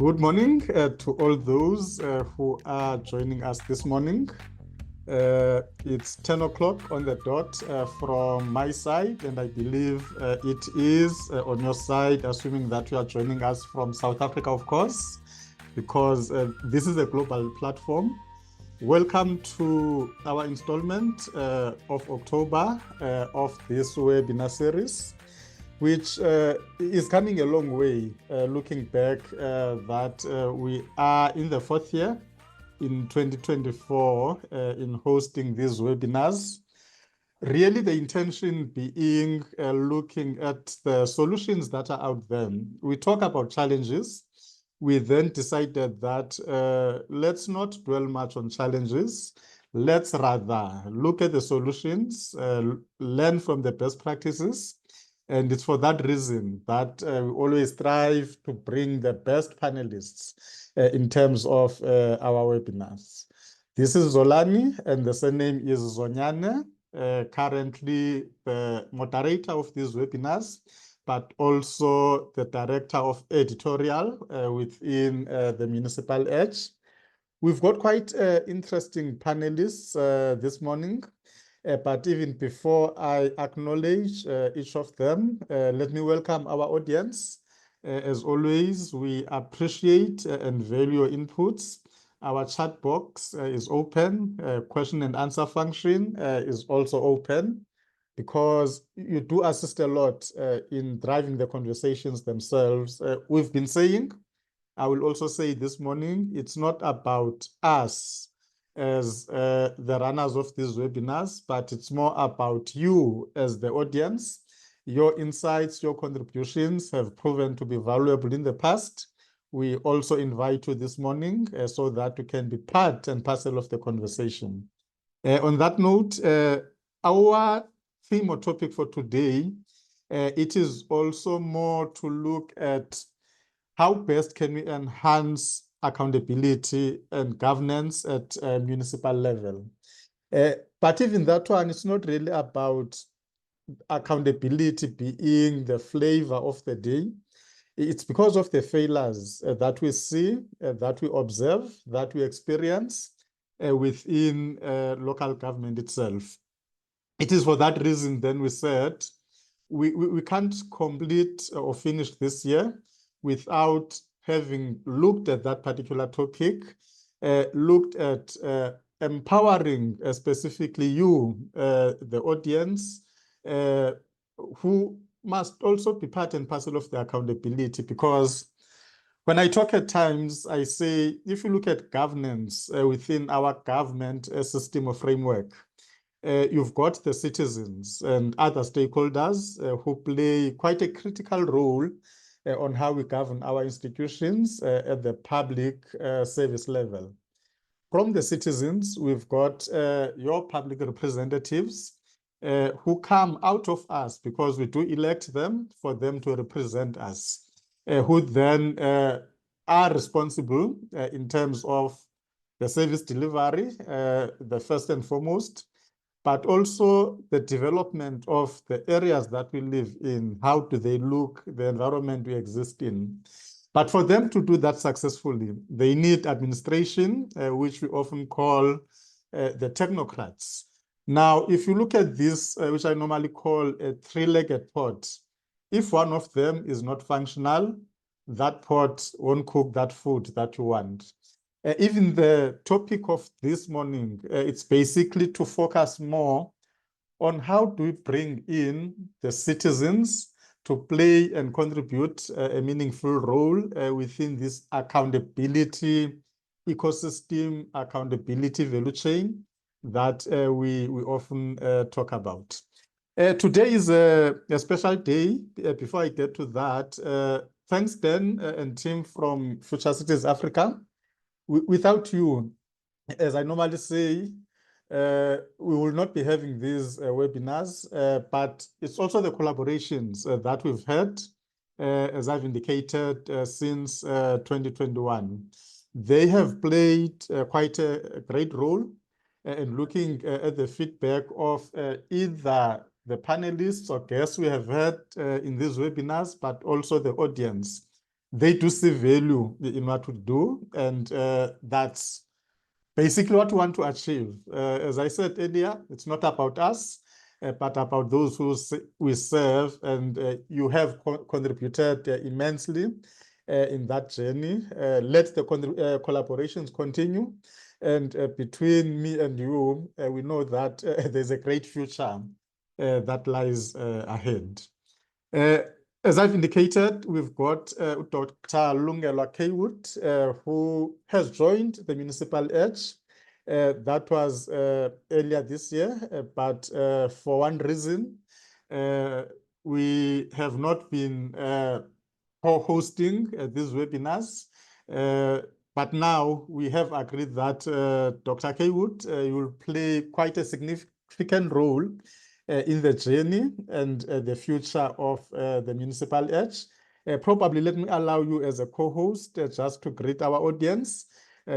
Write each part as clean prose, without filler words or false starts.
Good morning to all those who are joining us this morning. It's 10 o'clock on the dot from my side, and I believe it is on your side, assuming that you are joining us from South Africa, of course, because this is a global platform. Welcome to our installment of October of this webinar series, which is coming a long way, looking back that we are in the fourth year in 2024 in hosting these webinars. Really, the intention being looking at the solutions that are out there. We talk about challenges. We then decided that let's not dwell much on challenges. Let's rather look at the solutions, learn from the best practices. And it's for that reason that we always strive to bring the best panelists in terms of our webinars. This is Zolani, and the surname is Zonyane, currently the moderator of these webinars, but also the director of Editorial within the Municipal Edge. We've got quite interesting panelists this morning. But even before I acknowledge each of them, let me welcome our audience. As always, we appreciate and value your inputs. Our chat box is open. Question and answer function is also open, because you do assist a lot in driving the conversations themselves. We've been saying, I will also say this morning, it's not about us as the runners of these webinars, but it's more about you as the audience. Your insights, your contributions have proven to be valuable in the past. We also invite you this morning so that you can be part and parcel of the conversation. On that note, our theme or topic for today, it is also more to look at how best can we enhance accountability and governance at a municipal level. But even that one, it's not really about accountability being the flavor of the day. It's because of the failures that we see, that we observe, that we experience within local government itself. It is for that reason then we said we can't complete or finish this year without having looked at that particular topic, looked at empowering specifically you, the audience, who must also be part and parcel of the accountability. Because when I talk at times, I say, if you look at governance within our government system or framework, you've got the citizens and other stakeholders who play quite a critical role on how we govern our institutions at the public service level. From the citizens, we've got your public representatives who come out of us because we do elect them for them to represent us, who then are responsible in terms of the service delivery, the first and foremost, but also the development of the areas that we live in. How do they look, the environment we exist in? But for them to do that successfully, they need administration, which we often call the technocrats. Now, if you look at this, which I normally call a three-legged pot, if one of them is not functional, that pot won't cook that food that you want. Even the topic of this morning, it's basically to focus more on how do we bring in the citizens to play and contribute a meaningful role within this accountability ecosystem, accountability value chain that we often talk about. Today is a special day. Before I get to that, thanks Dan and team from Future Cities Africa. Without you, as I normally say, we will not be having these webinars, but it's also the collaborations that we've had, as I've indicated, since 2021. They have played quite a great role in looking at the feedback of either the panelists or guests we have had in these webinars, but also the audience. they do see value in what we do, and that's basically what we want to achieve. As I said earlier, it's not about us, but about those who we serve, and you have contributed immensely in that journey. Let the collaborations continue, and between me and you, we know that there's a great future that lies ahead. As I've indicated, we've got Dr. Lungelwa Kaywood, who has joined the Municipal Edge. That was earlier this year, but for one reason, we have not been co-hosting these webinars. But now we have agreed that Dr. Kaywood will play quite a significant role in the journey and the future of the Municipal Edge. Probably let me allow you as a co-host just to greet our audience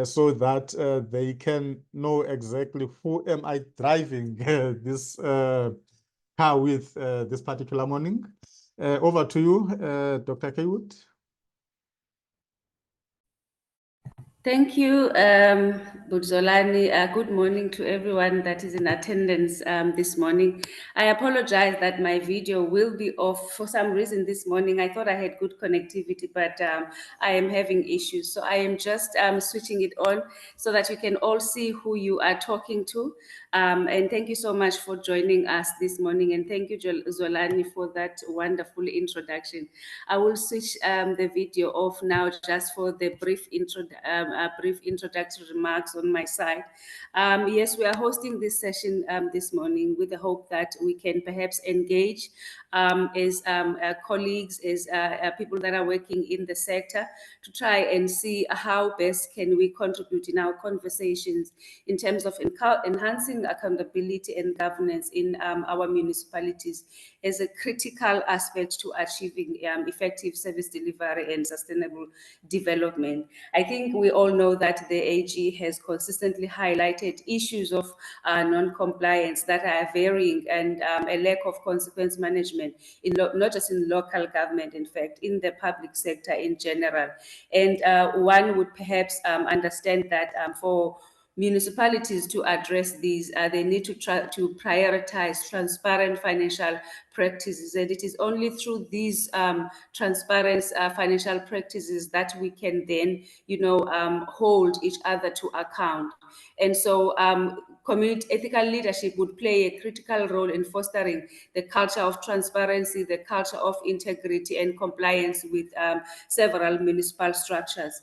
so that they can know exactly who am I driving this car with this particular morning. Over to you, Dr. Kaywood. Thank you, Zolani. Good morning to everyone that is in attendance this morning. I apologize that my video will be off for some reason this morning. I thought I had good connectivity, but I am having issues. So I am just switching it on so that you can all see who you are talking to. And thank you so much for joining us this morning. And thank you, Zolani, for that wonderful introduction. I will switch the video off now just for the brief introductory remarks on my side. Yes, we are hosting this session this morning with the hope that we can perhaps engage as colleagues, as people that are working in the sector, to try and see how best can we contribute in our conversations in terms of enhancing accountability and governance in our municipalities as a critical aspect to achieving effective service delivery and sustainable development. I think we all know that the AG has consistently highlighted issues of non-compliance that are varying and a lack of consequence management, not just in local government, in fact, in the public sector in general. And one would perhaps understand that for municipalities to address these, they need to try to prioritize transparent financial practices, and it is only through these transparent financial practices that we can then, hold each other to account. And so community ethical leadership would play a critical role in fostering the culture of transparency, the culture of integrity and compliance with several municipal structures.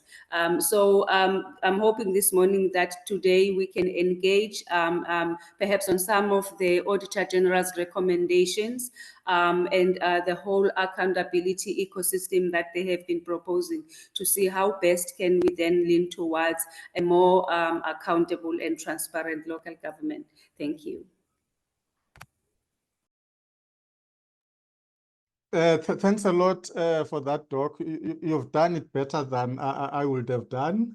So I'm hoping this morning that today we can engage perhaps on some of the Auditor General's recommendations and the whole accountability ecosystem that they have been proposing, to see how best can we then lean towards a more accountable and transparent local government. Thank you. Thanks a lot for that, Doc. You've done it better than I would have done.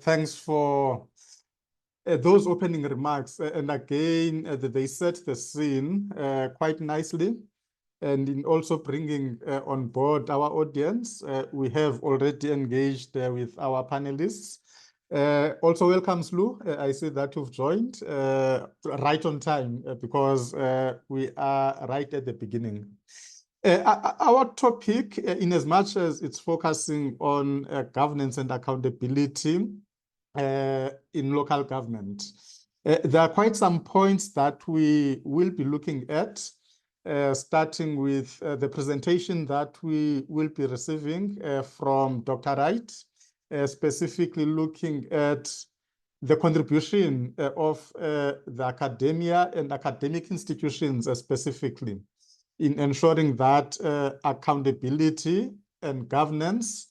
Thanks for those opening remarks. And again, they set the scene quite nicely. And in also bringing on board our audience, we have already engaged with our panelists. Also, welcome, Slu. I see that you've joined right on time because we are right at the beginning. Our topic, in as much as it's focusing on governance and accountability in local government, there are quite some points that we will be looking at, starting with the presentation that we will be receiving from Dr. Wright, specifically looking at the contribution of the academia and academic institutions specifically in ensuring that accountability and governance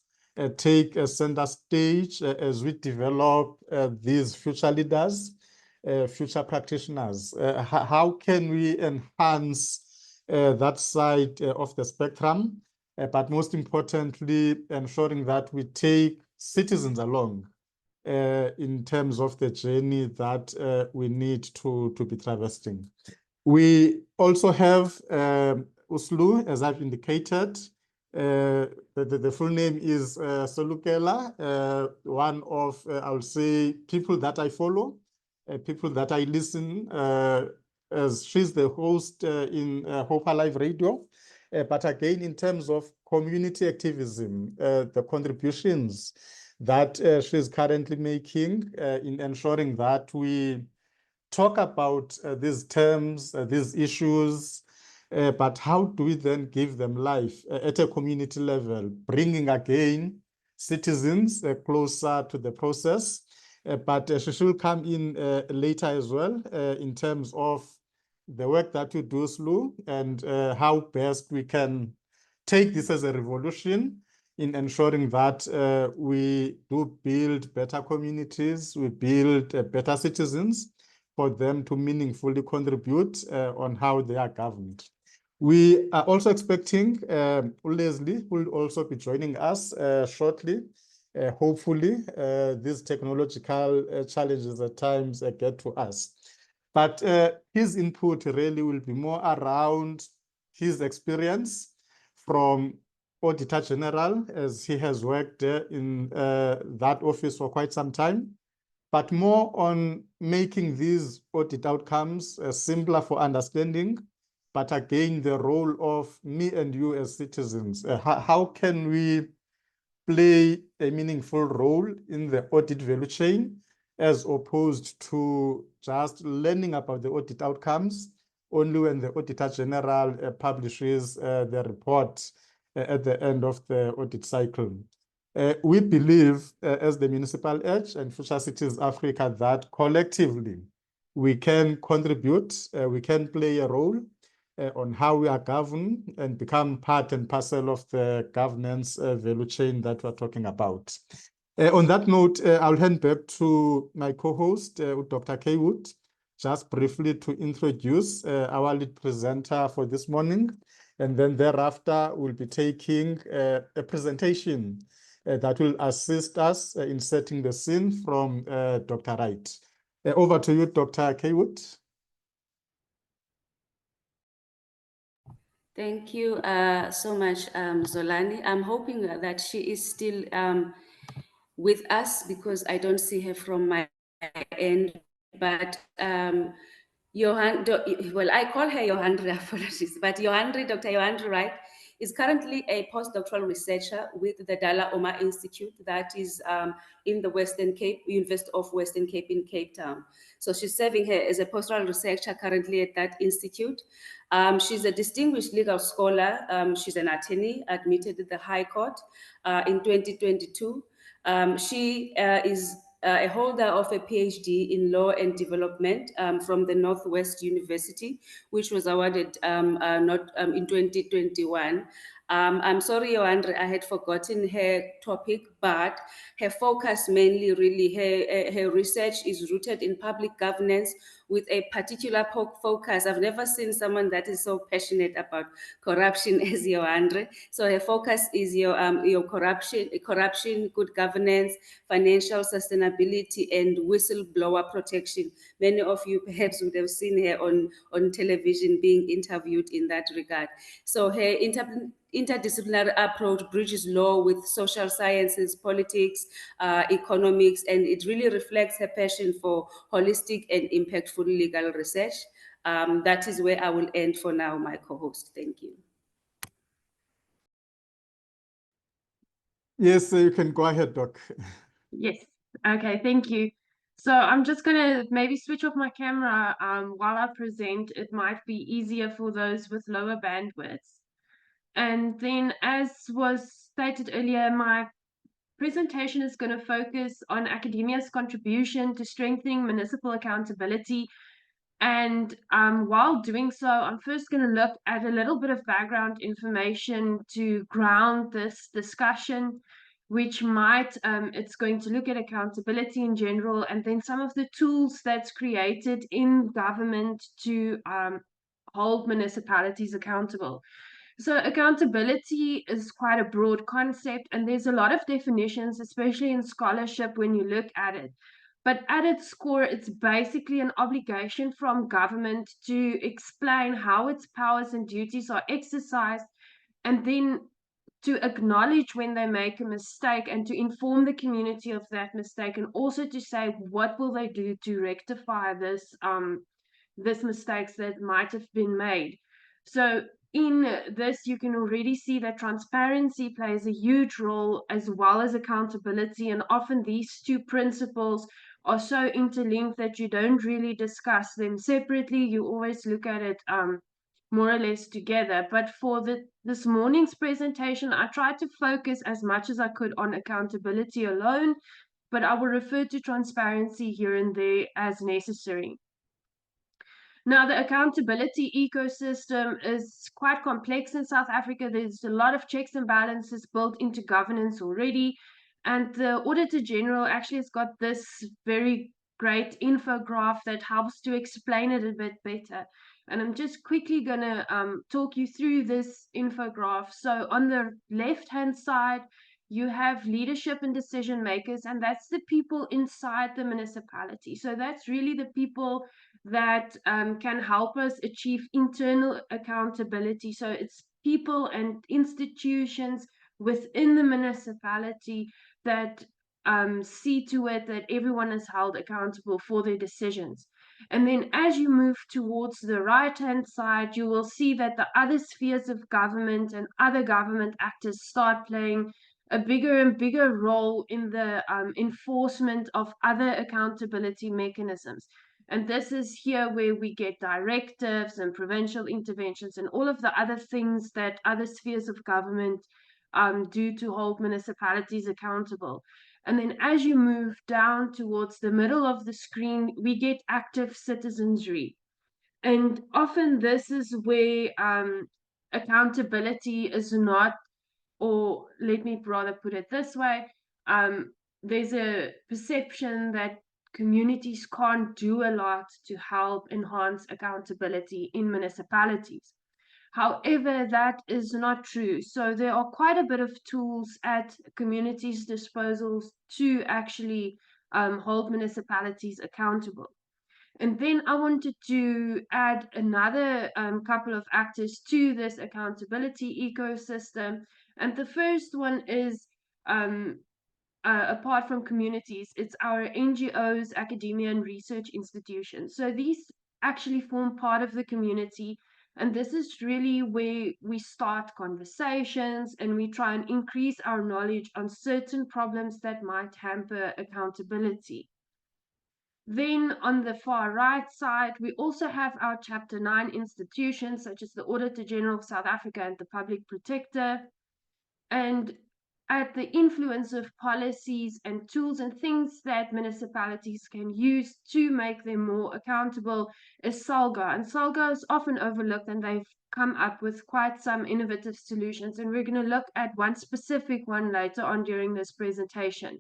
take a center stage as we develop these future leaders, future practitioners. How can we enhance that side of the spectrum, but most importantly, ensuring that we take citizens along in terms of the journey that we need to be traversing. We also have Uslu, as I've indicated, The full name is Selokela, one of, I would say, people that I follow, people that I listen, as she's the host in Hope Alive Radio. But again, in terms of community activism, the contributions that she's currently making in ensuring that we talk about these terms, these issues, but how do we then give them life at a community level, bringing again citizens closer to the process. But she should come in later as well in terms of the work that you do, Slu, and how best we can take this as a revolution in ensuring that we do build better communities, we build better citizens for them to meaningfully contribute on how they are governed. We are also expecting Leslie will also be joining us shortly. Hopefully, these technological challenges at times get to us. But his input really will be more around his experience from Auditor General, as he has worked in that office for quite some time, but more on making these audit outcomes simpler for understanding. But again, the role of me and you as citizens, how can we play a meaningful role in the audit value chain as opposed to just learning about the audit outcomes only when the Auditor General publishes the report at the end of the audit cycle. We believe as the Municipal Edge and Future Cities Africa that collectively we can contribute, we can play a role on how we are governed and become part and parcel of the governance value chain that we're talking about. On that note, I'll hand back to my co-host, Dr. Kaywood, just briefly to introduce our lead presenter for this morning. And then thereafter, we'll be taking a presentation that will assist us in setting the scene from Dr. Wright. Over to you, Dr. Kaywood. Thank you so much, Zolani. I'm hoping that she is still with us because I don't see her from my end. But well, I call her Johandri, apologies, but Johandri, Dr. Johandri Wright, is currently a postdoctoral researcher with the Dullah Omar Institute that is in the Western Cape, University of Western Cape in Cape Town. So she's serving here as a postdoctoral researcher currently at that institute. She's a distinguished legal scholar. She's an attorney admitted at the High Court in 2022. She is a holder of a PhD in Law and Development from the Northwest University, which was awarded in 2021. I'm sorry, Johandri, I had forgotten her topic, but her focus mainly really, her research is rooted in public governance with a particular focus. I've never seen someone that is so passionate about corruption as Johandri. So her focus is your corruption, good governance, financial sustainability, and whistleblower protection. Many of you perhaps would have seen her on television being interviewed in that regard. So her interdisciplinary approach bridges law with social sciences, politics, economics, and it really reflects her passion for holistic and impactful legal research. That is where I will end for now, my co-host. Thank you. Yes, you can go ahead, Doc. Yes. Okay, thank you. So I'm just going to maybe switch off my camera while I present. It might be easier for those with lower bandwidths. And then, as was stated earlier, my presentation is going to focus on academia's contribution to strengthening municipal accountability. And while doing so, I'm first going to look at a little bit of background information to ground this discussion, which might, it's going to look at accountability in general, and then some of the tools that's created in government to hold municipalities accountable. So accountability is quite a broad concept, and there's a lot of definitions, especially in scholarship when you look at it. But at its core, it's basically an obligation from government to explain how its powers and duties are exercised, and then to acknowledge when they make a mistake and to inform the community of that mistake, and also to say what will they do to rectify this mistakes that might have been made. So in this, you can already see that transparency plays a huge role as well as accountability, and often these two principles are so interlinked that you don't really discuss them separately. You always look at it more or less together. But for this morning's presentation, I tried to focus as much as I could on accountability alone, but I will refer to transparency here and there as necessary. Now, the accountability ecosystem is quite complex in South Africa. There's a lot of checks and balances built into governance already. And the Auditor General actually has got this very great infograph that helps to explain it a bit better. And I'm just quickly going to talk you through this infograph. So on the left-hand side, you have leadership and decision makers, and that's the people inside the municipality. So that's really the people that can help us achieve internal accountability. So it's people and institutions within the municipality that see to it that everyone is held accountable for their decisions. And then as you move towards the right-hand side, you will see that the other spheres of government and other government actors start playing a bigger and bigger role in the enforcement of other accountability mechanisms. And this is here where we get directives and provincial interventions and all of the other things that other spheres of government do to hold municipalities accountable. And then as you move down towards the middle of the screen, we get active citizenry. And often this is where accountability is not, or let me rather put it this way, there's a perception that communities can't do a lot to help enhance accountability in municipalities. However, that is not true. So there are quite a bit of tools at communities' disposals to actually hold municipalities accountable. And then I wanted to add another couple of actors to this accountability ecosystem. And the first one is, apart from communities, it's our NGOs, academia, and research institutions. So these actually form part of the community. And this is really where we start conversations and we try and increase our knowledge on certain problems that might hamper accountability. Then on the far right side, we also have our Chapter 9 institutions, such as the Auditor General of South Africa and the Public Protector. And at the influence of policies and tools and things that municipalities can use to make them more accountable is SALGA. And SALGA is often overlooked, and they've come up with quite some innovative solutions. And we're going to look at one specific one later on during this presentation.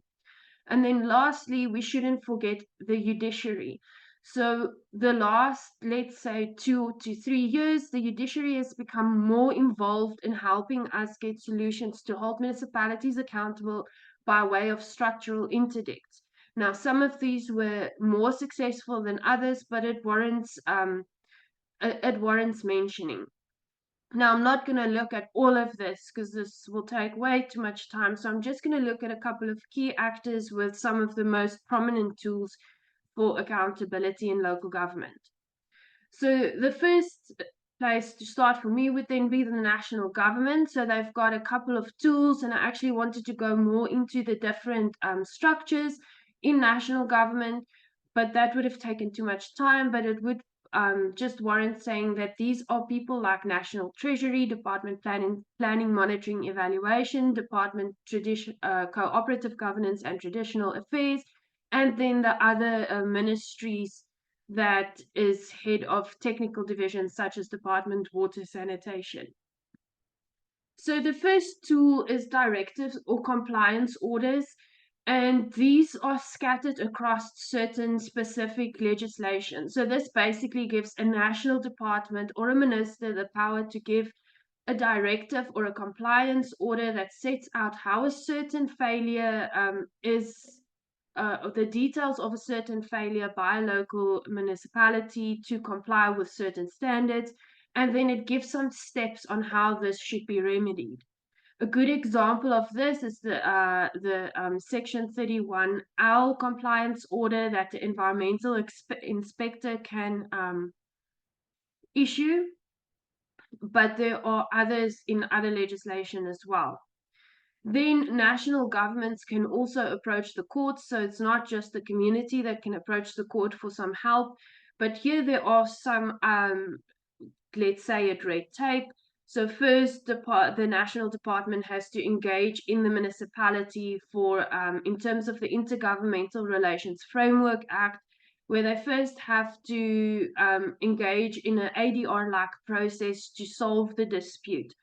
And then lastly, we shouldn't forget the judiciary. So the last, let's say, 2 to 3 years, the judiciary has become more involved in helping us get solutions to hold municipalities accountable by way of structural interdicts. Now, some of these were more successful than others, but it warrants mentioning. Now, I'm not going to look at all of this because this will take way too much time. So I'm just going to look at a couple of key actors with some of the most prominent tools for accountability in local government. So the first place to start for me would then be the national government. So they've got a couple of tools, and I actually wanted to go more into the different structures in national government, but that would have taken too much time. But it would just warrant saying that these are people like National Treasury, Department Planning, Monitoring, Evaluation, Department Cooperative Governance and Traditional Affairs, and then the other ministries that is head of technical divisions such as Department Water Sanitation. So the first tool is directives or compliance orders, and these are scattered across certain specific legislation. So this basically gives a national department or a minister the power to give a directive or a compliance order that sets out how a certain failure the details of a certain failure by a local municipality to comply with certain standards, and then it gives some steps on how this should be remedied. A good example of this is the Section 31L compliance order that the environmental inspector can issue, but there are others in other legislation as well. Then national governments can also approach the courts, so it's not just the community that can approach the court for some help, but here there are some, let's say, red tape. So first, the national department has to engage in the municipality for, in terms of the Intergovernmental Relations Framework Act, where they first have to engage in an ADR-like process to solve the dispute.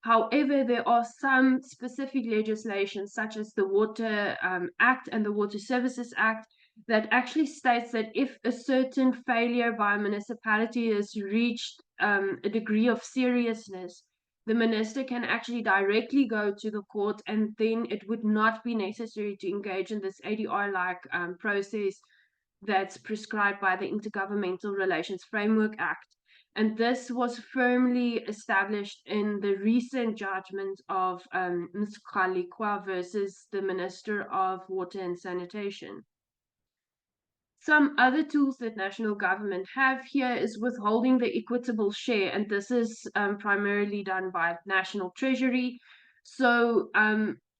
However, there are some specific legislation, such as the Water Act and the Water Services Act, that actually states that if a certain failure by a municipality has reached a degree of seriousness, the minister can actually directly go to the court, and then it would not be necessary to engage in this ADR-like process that's prescribed by the Intergovernmental Relations Framework Act. And this was firmly established in the recent judgment of Ms. Kgalikwa versus the Minister of Water and Sanitation. Some other tools that national government have here is withholding the equitable share, and this is primarily done by National Treasury. So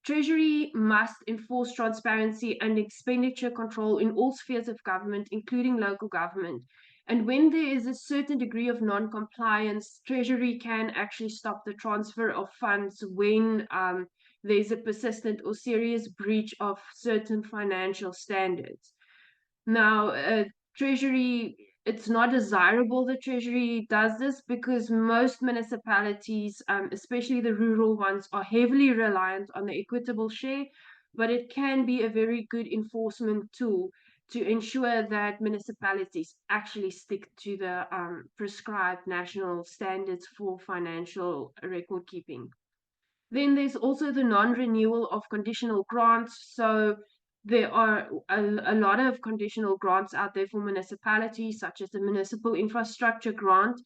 Treasury must enforce transparency and expenditure control in all spheres of government, including local government. And when there is a certain degree of non-compliance, Treasury can actually stop the transfer of funds when there's a persistent or serious breach of certain financial standards. Now, Treasury, it's not desirable that Treasury does this because most municipalities, especially the rural ones, are heavily reliant on the equitable share, but it can be a very good enforcement tool to ensure that municipalities actually stick to the prescribed national standards for financial record keeping. Then there's also the non-renewal of conditional grants. So there are a lot of conditional grants out there for municipalities, such as the Municipal Infrastructure Grant,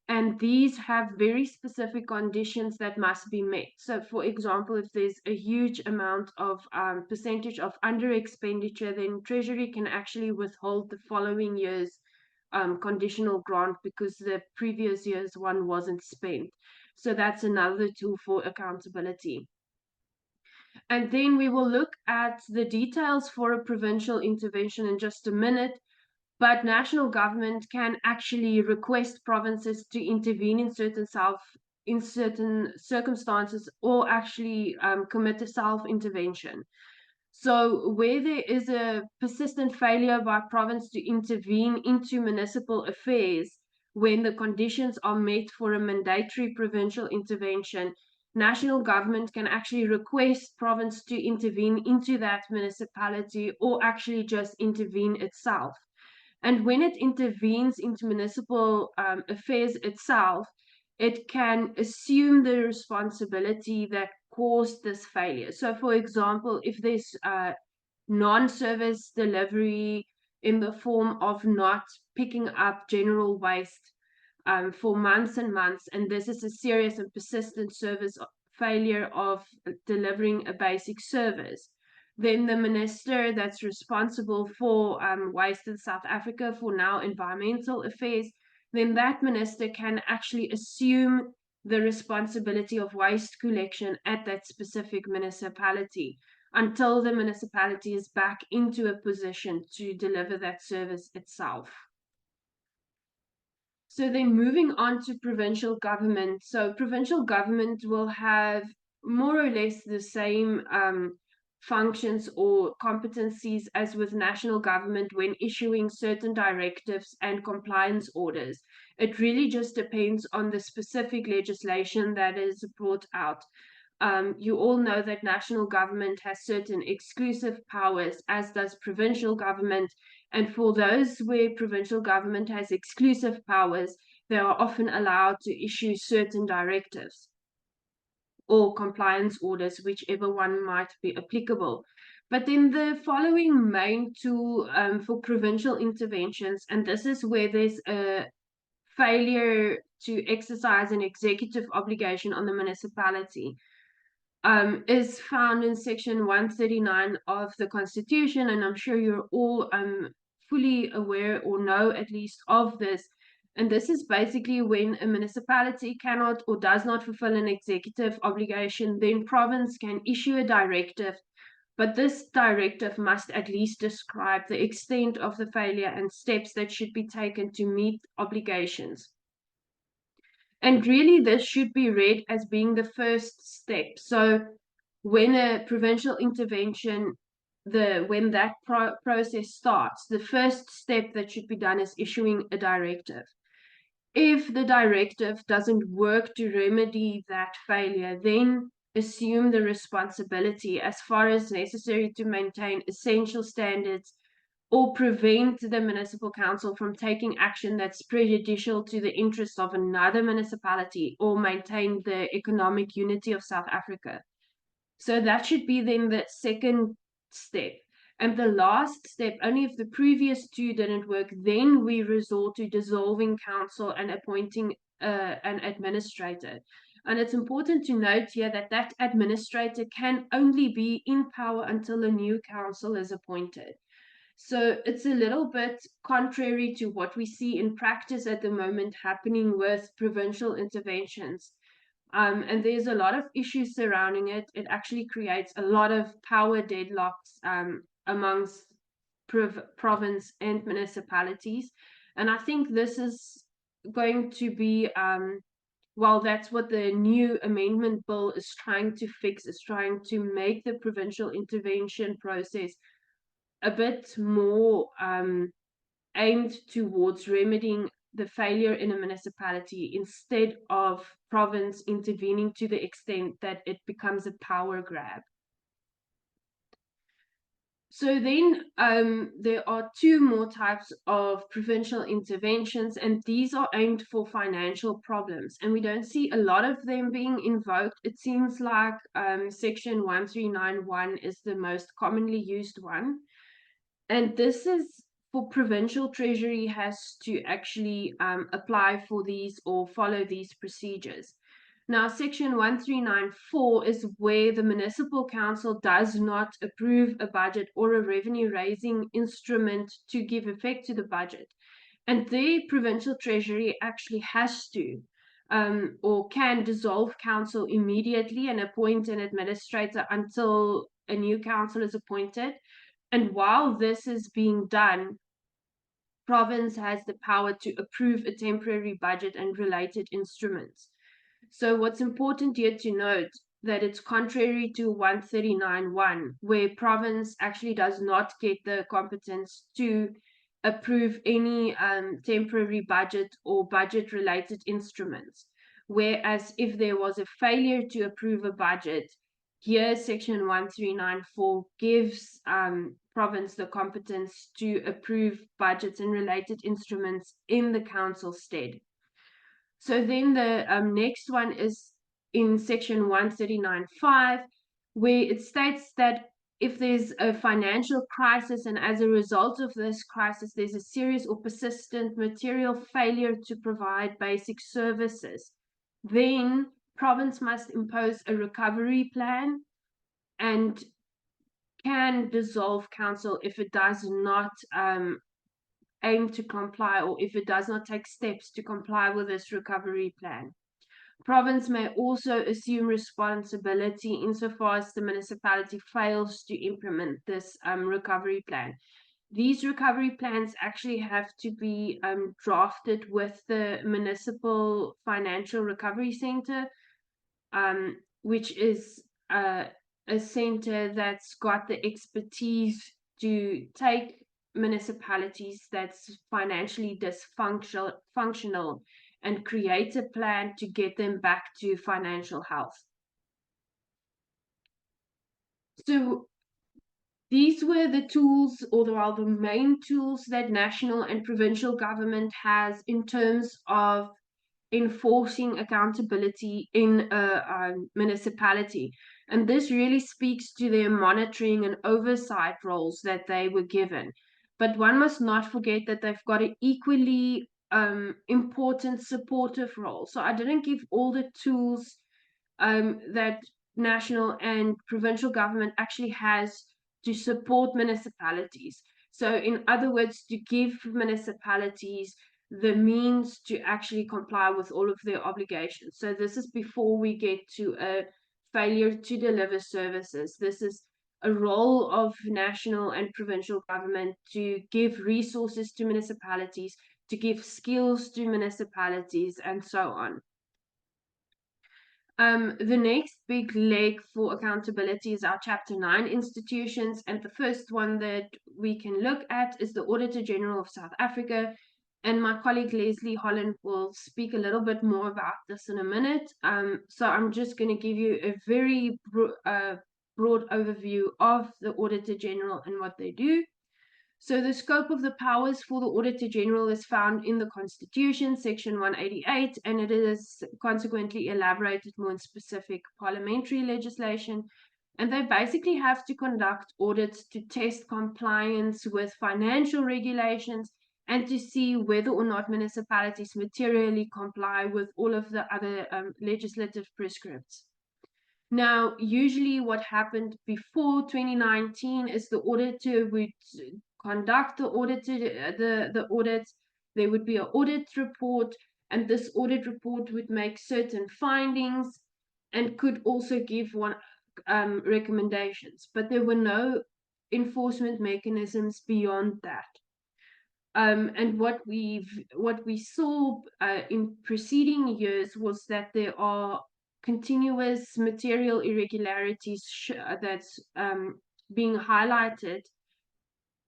and these have very specific conditions that must be met. So, for example, if there's a huge amount of percentage of under expenditure, then Treasury can actually withhold the following year's conditional grant because the previous year's one wasn't spent. So that's another tool for accountability. And then we will look at the details for a provincial intervention in just a minute. But national government can actually request provinces to intervene in certain circumstances, or actually commit a self-intervention. So where there is a persistent failure by province to intervene into municipal affairs, when the conditions are met for a mandatory provincial intervention, national government can actually request province to intervene into that municipality, or actually just intervene itself. And when it intervenes into municipal affairs itself, it can assume the responsibility that caused this failure. So, for example, if there's non-service delivery in the form of not picking up general waste for months and months, and this is a serious and persistent service failure of delivering a basic service, then the minister that's responsible for waste in South Africa, for now environmental affairs, then that minister can actually assume the responsibility of waste collection at that specific municipality until the municipality is back into a position to deliver that service itself. So then moving on to provincial government. So provincial government will have more or less the same functions or competencies as with national government when issuing certain directives and compliance orders. It really just depends on the specific legislation that is brought out. You all know that national government has certain exclusive powers, as does provincial government. And for those where provincial government has exclusive powers, they are often allowed to issue certain directives or compliance orders, whichever one might be applicable. But then the following main tool for provincial interventions, and this is where there's a failure to exercise an executive obligation on the municipality. is found in section 139 of the Constitution, and I'm sure you're all fully aware or know at least of this. And this is basically when a municipality cannot or does not fulfill an executive obligation, then province can issue a directive, but this directive must at least describe the extent of the failure and steps that should be taken to meet obligations. And really, this should be read as being the first step. So when a provincial intervention, when that process starts, the first step that should be done is issuing a directive. If the directive doesn't work to remedy that failure, then assume the responsibility as far as necessary to maintain essential standards or prevent the municipal council from taking action that's prejudicial to the interests of another municipality or maintain the economic unity of South Africa. So that should be then the second step. And the last step, only if the previous two didn't work, then we resort to dissolving council and appointing an administrator. And it's important to note here that that administrator can only be in power until a new council is appointed. So it's a little bit contrary to what we see in practice at the moment happening with provincial interventions. And there's a lot of issues surrounding it. It actually creates a lot of power deadlocks amongst province and municipalities. And I think this is going to be, well, that's what the new amendment bill is trying to fix, is trying to make the provincial intervention process a bit more aimed towards remedying the failure in a municipality instead of province intervening to the extent that it becomes a power grab. So then there are two more types of provincial interventions, and these are aimed for financial problems. And we don't see a lot of them being invoked. It seems like section 1391 is the most commonly used one. And this is for provincial treasury has to actually apply for these or follow these procedures. Now, section 1394 is where the municipal council does not approve a budget or a revenue raising instrument to give effect to the budget. And the provincial treasury actually has to or can dissolve council immediately and appoint an administrator until a new council is appointed. And while this is being done, province has the power to approve a temporary budget and related instruments. So what's important here to note that it's contrary to 139.1, where province actually does not get the competence to approve any temporary budget or budget related instruments. Whereas if there was a failure to approve a budget, here section 1394 gives province the competence to approve budgets and related instruments in the council stead. So then the next one is in section 139.5, where it states that if there's a financial crisis and as a result of this crisis, there's a serious or persistent material failure to provide basic services, then province must impose a recovery plan and can dissolve council if it does not aim to comply or if it does not take steps to comply with this recovery plan. Province may also assume responsibility insofar as the municipality fails to implement this recovery plan. These recovery plans actually have to be drafted with the Municipal Financial Recovery Center, which is a center that's got the expertise to take municipalities that's financially dysfunctional and create a plan to get them back to financial health. So these were the tools, or the main tools that national and provincial government has in terms of enforcing accountability in a municipality. And this really speaks to their monitoring and oversight roles that they were given. But one must not forget that they've got an equally important supportive role. So I didn't give all the tools that national and provincial government actually has to support municipalities. So in other words, to give municipalities the means to actually comply with all of their obligations. So this is before we get to a failure to deliver services. This is a role of national and provincial government to give resources to municipalities, to give skills to municipalities, and so on. The next big leg for accountability is our Chapter 9 institutions, and the first one that we can look at is the Auditor General of South Africa, and my colleague Leslie Holland will speak a little bit more about this in a minute. So I'm just going to give you a very broad overview of the Auditor General and what they do. So the scope of the powers for the Auditor General is found in the Constitution, Section 188, and it is consequently elaborated more in specific parliamentary legislation. And they basically have to conduct audits to test compliance with financial regulations and to see whether or not municipalities materially comply with all of the other legislative prescripts. Now, usually what happened before 2019 is the auditor would conduct the audits. There would be an audit report, and this audit report would make certain findings and could also give one recommendations, but there were no enforcement mechanisms beyond that. And what we saw in preceding years was that there are continuous material irregularities that's being highlighted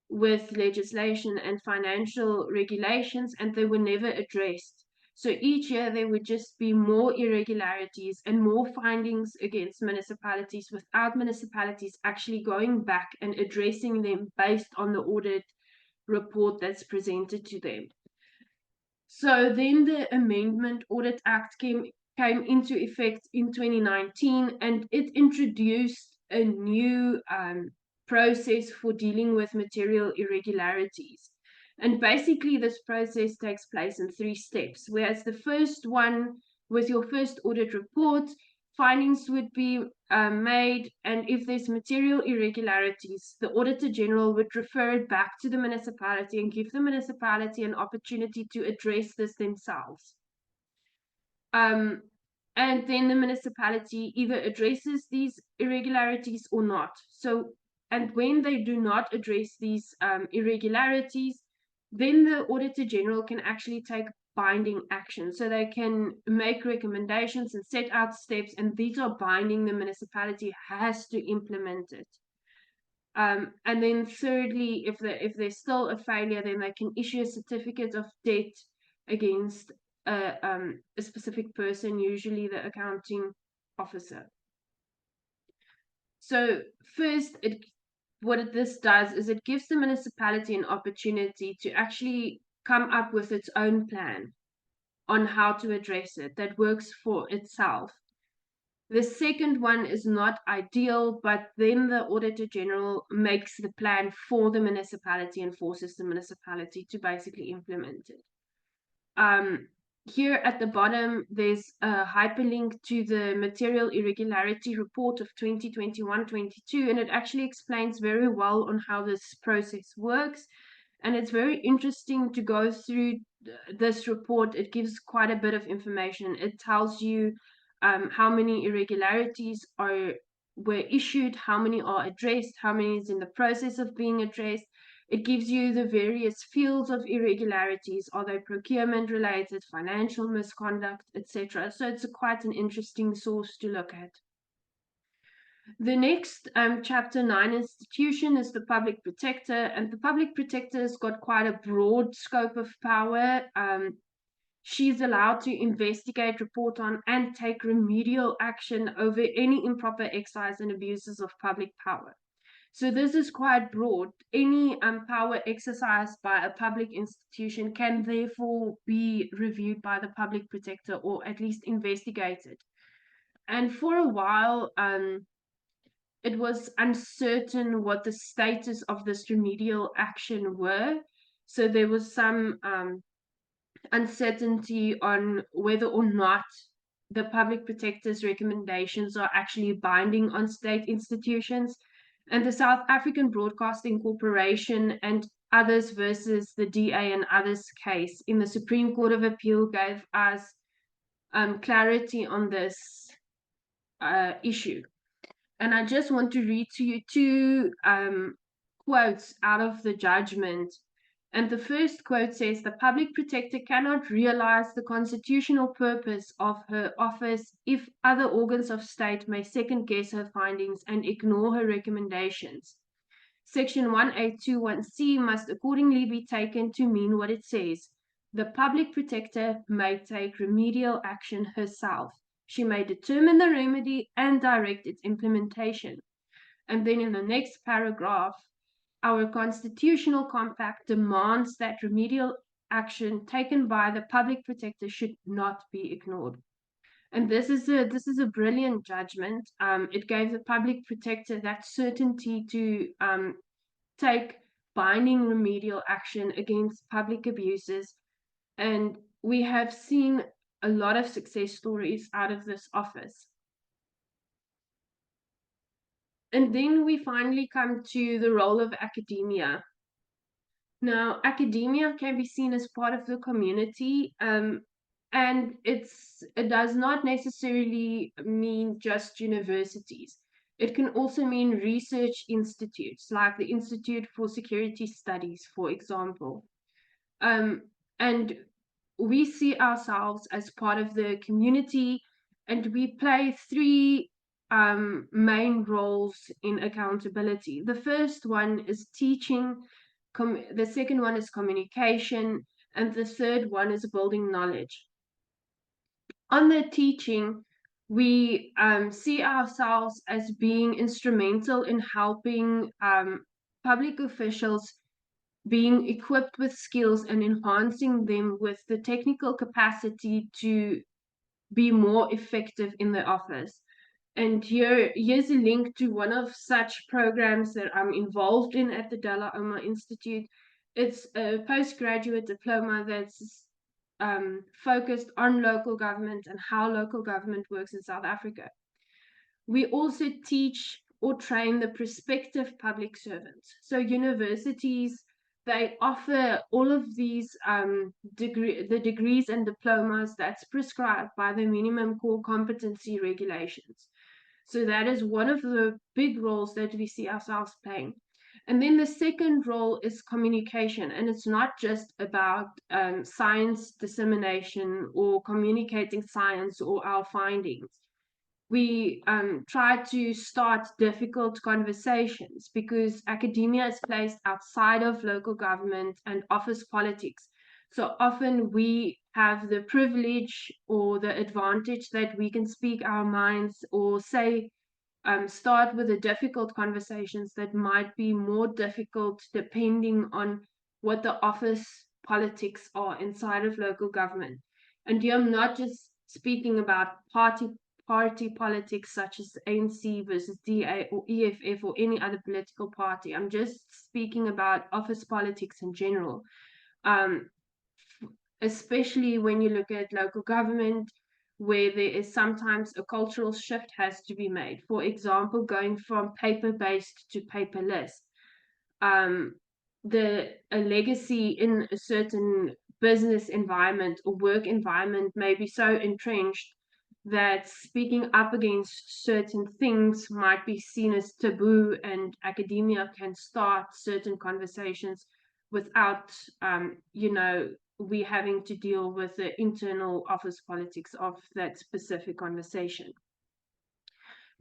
with legislation and financial regulations, and they were never addressed. So each year there would just be more irregularities and more findings against municipalities without municipalities actually going back and addressing them based on the audit report that's presented to them. So then the Amendment Audit Act came into effect in 2019, and it introduced a new process for dealing with material irregularities. And basically this process takes place in 3 steps, whereas the first one, with your first audit report, findings would be made, and if there's material irregularities, the Auditor General would refer it back to the municipality and give the municipality an opportunity to address this themselves. And then the municipality either addresses these irregularities or not. So, and when they do not address these irregularities, then the Auditor General can actually take binding action. So they can make recommendations and set out steps, and these are binding. The municipality has to implement it. And then thirdly, if there's still a failure, then they can issue a certificate of debt against a specific person, usually the accounting officer. So first, what this does is it gives the municipality an opportunity to actually come up with its own plan on how to address it that works for itself. The second one is not ideal, but then the Auditor General makes the plan for the municipality and forces the municipality to basically implement it. Here at the bottom, there's a hyperlink to the Material Irregularity Report of 2021-22, and it actually explains very well on how this process works. And it's very interesting to go through this report. It gives quite a bit of information. It tells you how many irregularities were issued, how many are addressed, how many is in the process of being addressed. It gives you the various fields of irregularities. Are they procurement related, financial misconduct, etc.? So it's quite an interesting source to look at. The next Chapter 9 institution is the Public Protector, and the Public Protector has got quite a broad scope of power. She's allowed to investigate, report on, and take remedial action over any improper exercise and abuses of public power. So this is quite broad. Any power exercised by a public institution can therefore be reviewed by the Public Protector, or at least investigated. And for a while, it was uncertain what the status of this remedial action were. So there was some uncertainty on whether or not the public protector's recommendations are actually binding on state institutions. And the South African Broadcasting Corporation and others versus the DA and others case in the Supreme Court of Appeal gave us clarity on this issue. And I just want to read to you two quotes out of the judgment. And the first quote says, "The public protector cannot realize the constitutional purpose of her office if other organs of state may second guess her findings and ignore her recommendations. Section 1821C must accordingly be taken to mean what it says. The public protector may take remedial action herself. She may determine the remedy and direct its implementation." And then in the next paragraph, "Our constitutional compact demands that remedial action taken by the public protector should not be ignored." And this is a brilliant judgment. It gave the public protector that certainty to take binding remedial action against public abuses. And we have seen a lot of success stories out of this office. And then we finally come to the role of academia. Now, academia can be seen as part of the community, and it does not necessarily mean just universities. It can also mean research institutes, like the Institute for Security Studies, for example. And we see ourselves as part of the community, and we play three main roles in accountability. The first one is teaching, the second one is communication, and the third one is building knowledge. On the teaching, we see ourselves as being instrumental in helping public officials being equipped with skills and enhancing them with the technical capacity to be more effective in the office. And here's a link to one of such programs that I'm involved in at the Dullah Omar Institute. It's a postgraduate diploma that's focused on local government and how local government works in South Africa. We also teach or train the prospective public servants. So universities, they offer all of these degrees and diplomas that's prescribed by the minimum core competency regulations. So that is one of the big roles that we see ourselves playing. And then the second role is communication. And it's not just about science dissemination or communicating science or our findings. We try to start difficult conversations because academia is placed outside of local government and office politics. So often we have the privilege or the advantage that we can speak our minds or say, start with the difficult conversations that might be more difficult depending on what the office politics are inside of local government. And here I'm not just speaking about party politics such as ANC versus DA or EFF or any other political party. I'm just speaking about office politics in general. Especially when you look at local government, where there is sometimes a cultural shift has to be made. For example, going from paper-based to paperless. A legacy in a certain business environment or work environment may be so entrenched that speaking up against certain things might be seen as taboo, and academia can start certain conversations without, we having to deal with the internal office politics of that specific conversation.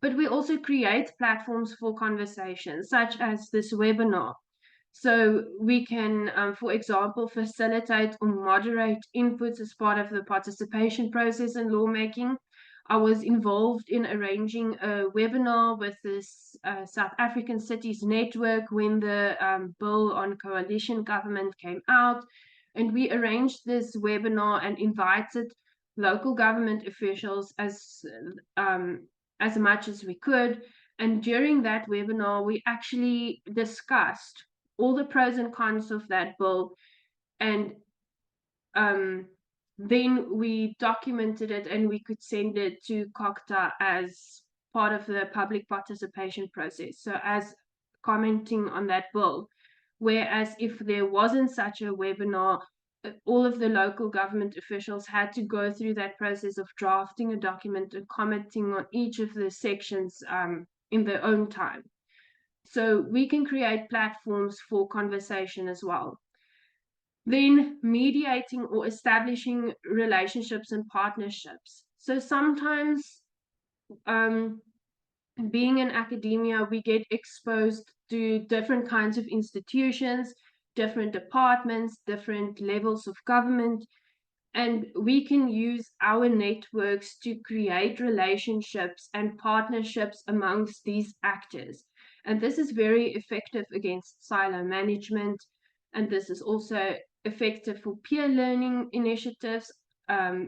But we also create platforms for conversation, such as this webinar. So we can, for example, facilitate or moderate inputs as part of the participation process in lawmaking. I was involved in arranging a webinar with this South African Cities Network when the bill on coalition government came out. And we arranged this webinar and invited local government officials as much as we could. And during that webinar, we actually discussed all the pros and cons of that bill and then we documented it and we could send it to COCTA as part of the public participation process. So as commenting on that bill. Whereas if there wasn't such a webinar, all of the local government officials had to go through that process of drafting a document and commenting on each of the sections in their own time. So we can create platforms for conversation as well. Then mediating or establishing relationships and partnerships. So sometimes being in academia, we get exposed to different kinds of institutions, different departments, different levels of government, and we can use our networks to create relationships and partnerships amongst these actors. And this is very effective against silo management, and this is also effective for peer learning initiatives.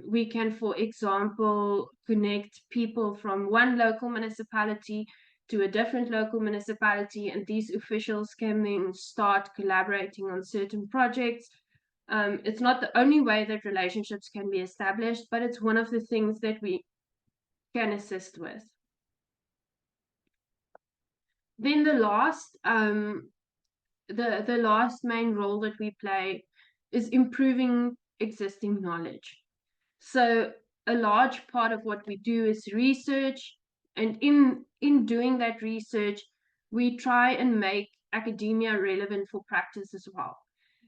We can, for example, connect people from one local municipality to a different local municipality, and these officials can then start collaborating on certain projects. It's not the only way that relationships can be established, but it's one of the things that we can assist with. Then the last main role that we play is improving existing knowledge. So a large part of what we do is research, and in doing that research, we try and make academia relevant for practice as well.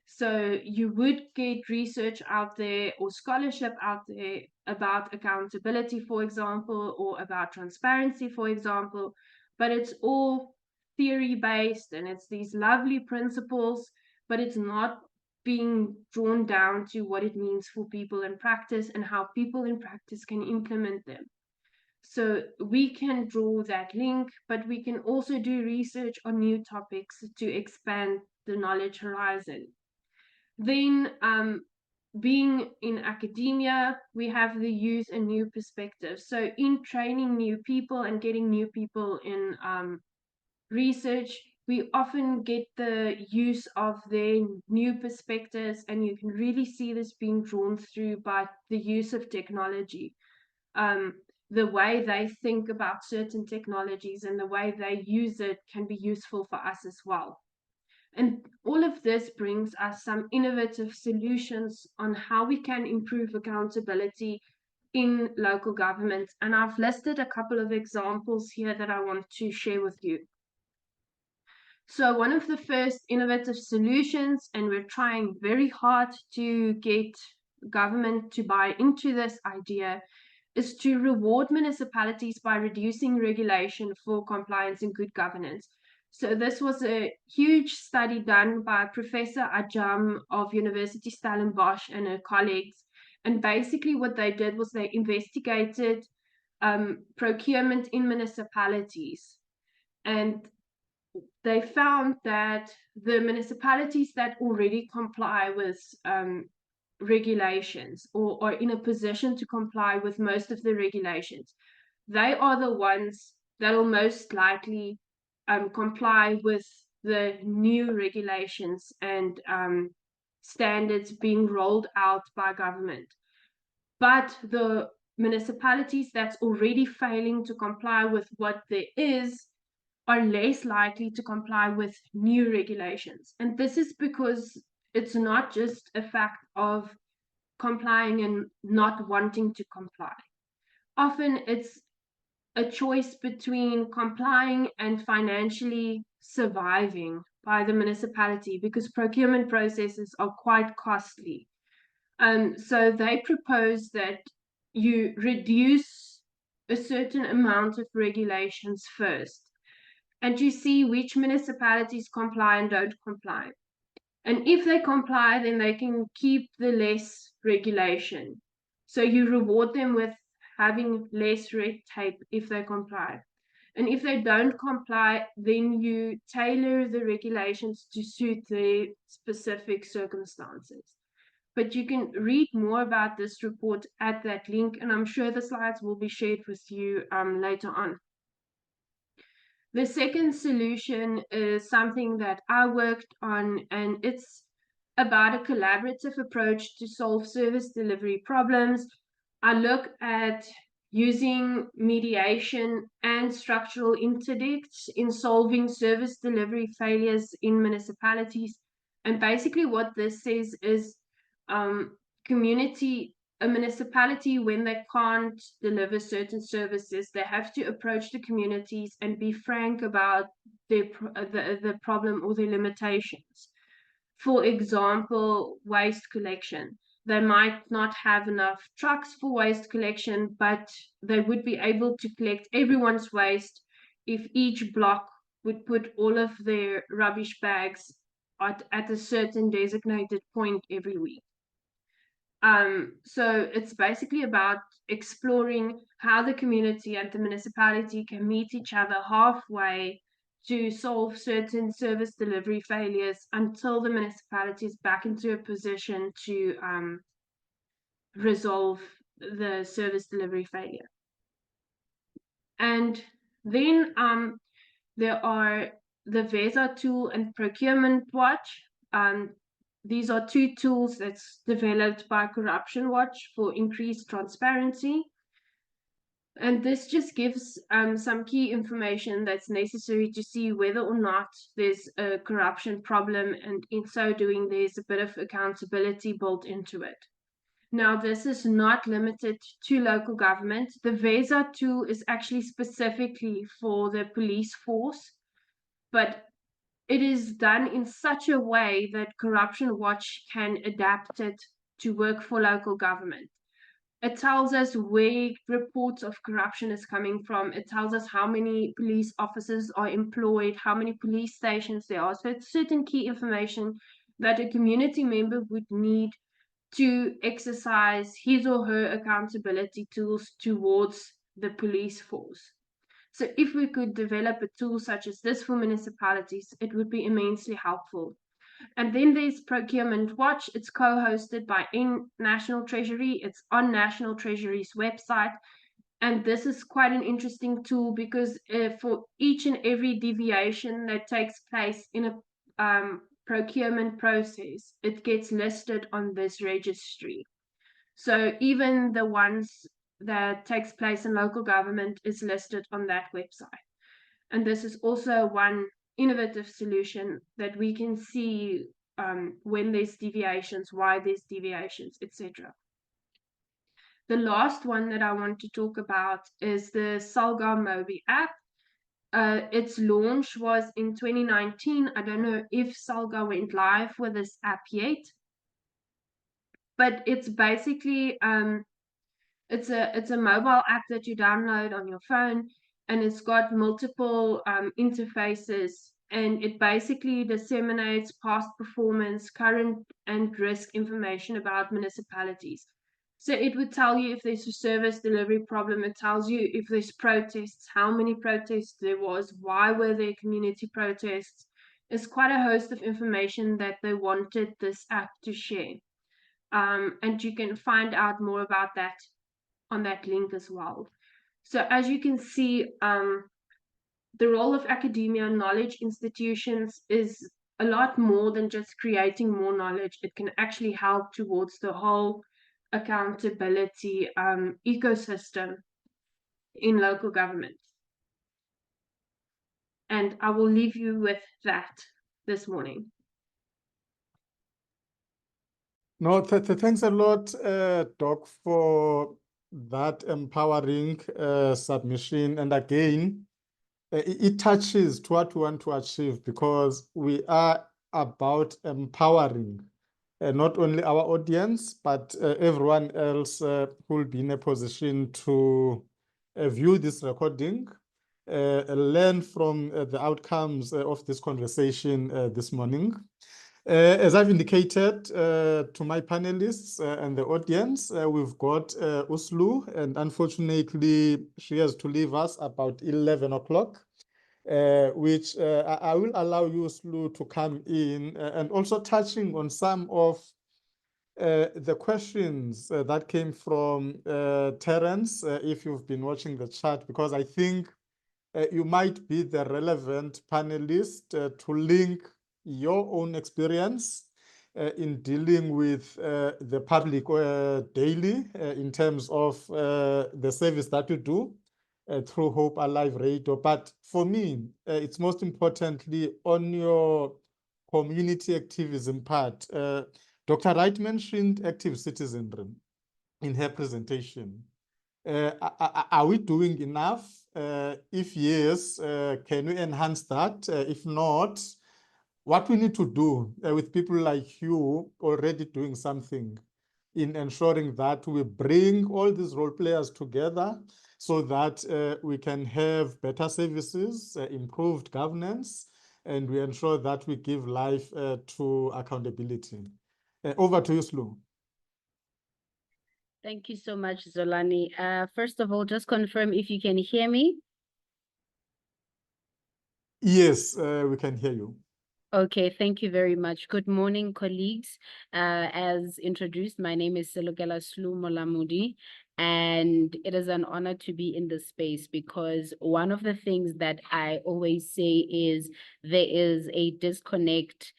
So you would get research out there or scholarship out there about accountability, for example, or about transparency, for example, but it's all theory-based and it's these lovely principles, but it's not being drawn down to what it means for people in practice and how people in practice can implement them. So we can draw that link, but we can also do research on new topics to expand the knowledge horizon. Then being in academia, we have the youth and new perspectives. So in training new people and getting new people in research, we often get the use of their new perspectives, and you can really see this being drawn through by the use of technology. The way they think about certain technologies and the way they use it can be useful for us as well. And all of this brings us some innovative solutions on how we can improve accountability in local government. And I've listed a couple of examples here that I want to share with you. So one of the first innovative solutions, and we're trying very hard to get government to buy into this idea, is to reward municipalities by reducing regulation for compliance and good governance. So this was a huge study done by Professor Ajam of University Stellenbosch and her colleagues. And basically what they did was they investigated procurement in municipalities. And they found that the municipalities that already comply with regulations or are in a position to comply with most of the regulations, they are the ones that will most likely comply with the new regulations and standards being rolled out by government. But the municipalities that's already failing to comply with what there is are less likely to comply with new regulations. And this is because it's not just a fact of complying and not wanting to comply. Often it's a choice between complying and financially surviving by the municipality, because procurement processes are quite costly. So they propose that you reduce a certain amount of regulations first, and you see which municipalities comply and don't comply. And if they comply, then they can keep the less regulation. So you reward them with having less red tape if they comply. And if they don't comply, then you tailor the regulations to suit their specific circumstances. But you can read more about this report at that link, and I'm sure the slides will be shared with you later on. The second solution is something that I worked on, and it's about a collaborative approach to solve service delivery problems. I look at using mediation and structural interdicts in solving service delivery failures in municipalities. And basically what this says is a municipality, when they can't deliver certain services, they have to approach the communities and be frank about the problem or the limitations. For example, waste collection. They might not have enough trucks for waste collection, but they would be able to collect everyone's waste if each block would put all of their rubbish bags at a certain designated point every week. So it's basically about exploring how the community and the municipality can meet each other halfway to solve certain service delivery failures until the municipality is back into a position to resolve the service delivery failure. And then there are the VESA tool and Procurement Watch. These are two tools that's developed by Corruption Watch for increased transparency. And this just gives some key information that's necessary to see whether or not there's a corruption problem, and in so doing, there's a bit of accountability built into it. Now, this is not limited to local government. The VESA tool is actually specifically for the police force, but it is done in such a way that Corruption Watch can adapt it to work for local government. It tells us where reports of corruption is coming from. It tells us how many police officers are employed, how many police stations there are. So it's certain key information that a community member would need to exercise his or her accountability tools towards the police force. So if we could develop a tool such as this for municipalities, it would be immensely helpful. And then there's Procurement Watch. It's co-hosted by National Treasury. It's on National Treasury's website. And this is quite an interesting tool because for each and every deviation that takes place in a procurement process, it gets listed on this registry. So even the ones that takes place in local government is listed on that website. And this is also one innovative solution that we can see when there's deviations, why there's deviations, etc. The last one that I want to talk about is the Salga Mobi app. Its launch was in 2019. I don't know if Salga went live with this app yet, but it's basically it's a mobile app that you download on your phone, and it's got multiple interfaces, and it basically disseminates past performance, current and risk information about municipalities. So it would tell you if there's a service delivery problem. It tells you if there's protests, how many protests there was, why were there community protests. It's quite a host of information that they wanted this app to share. And you can find out more about that on that link as well. So as you can see, the role of academia and knowledge institutions is a lot more than just creating more knowledge. It can actually help towards the whole accountability ecosystem in local government. And I will leave you with that this morning. No, thanks a lot, Doc, for that empowering submission. And again, it touches to what we want to achieve, because we are about empowering not only our audience, but everyone else who will be in a position to view this recording, learn from the outcomes of this conversation this morning. As I've indicated to my panelists and the audience, we've got Uslu, and unfortunately she has to leave us about 11 o'clock, which I will allow you, Uslu, to come in and also touching on some of the questions that came from Terence, if you've been watching the chat, because I think you might be the relevant panelist to link your own experience in dealing with the public daily in terms of the service that you do through Hope Alive Radio. But for me, it's most importantly on your community activism part. Dr. Wright mentioned active citizenry in her presentation. Are we doing enough? If yes, can we enhance that? If not, what we need to do with people like you already doing something in ensuring that we bring all these role players together so that we can have better services, improved governance, and we ensure that we give life to accountability. Over to you, Slu. Thank you so much, Zolani. First of all, just confirm if you can hear me. Yes, we can hear you. Okay, thank you very much. Good morning, colleagues. As introduced, my name is Selokela Molamodi, and it is an honor to be in this space because one of the things that I always say is there is a disconnect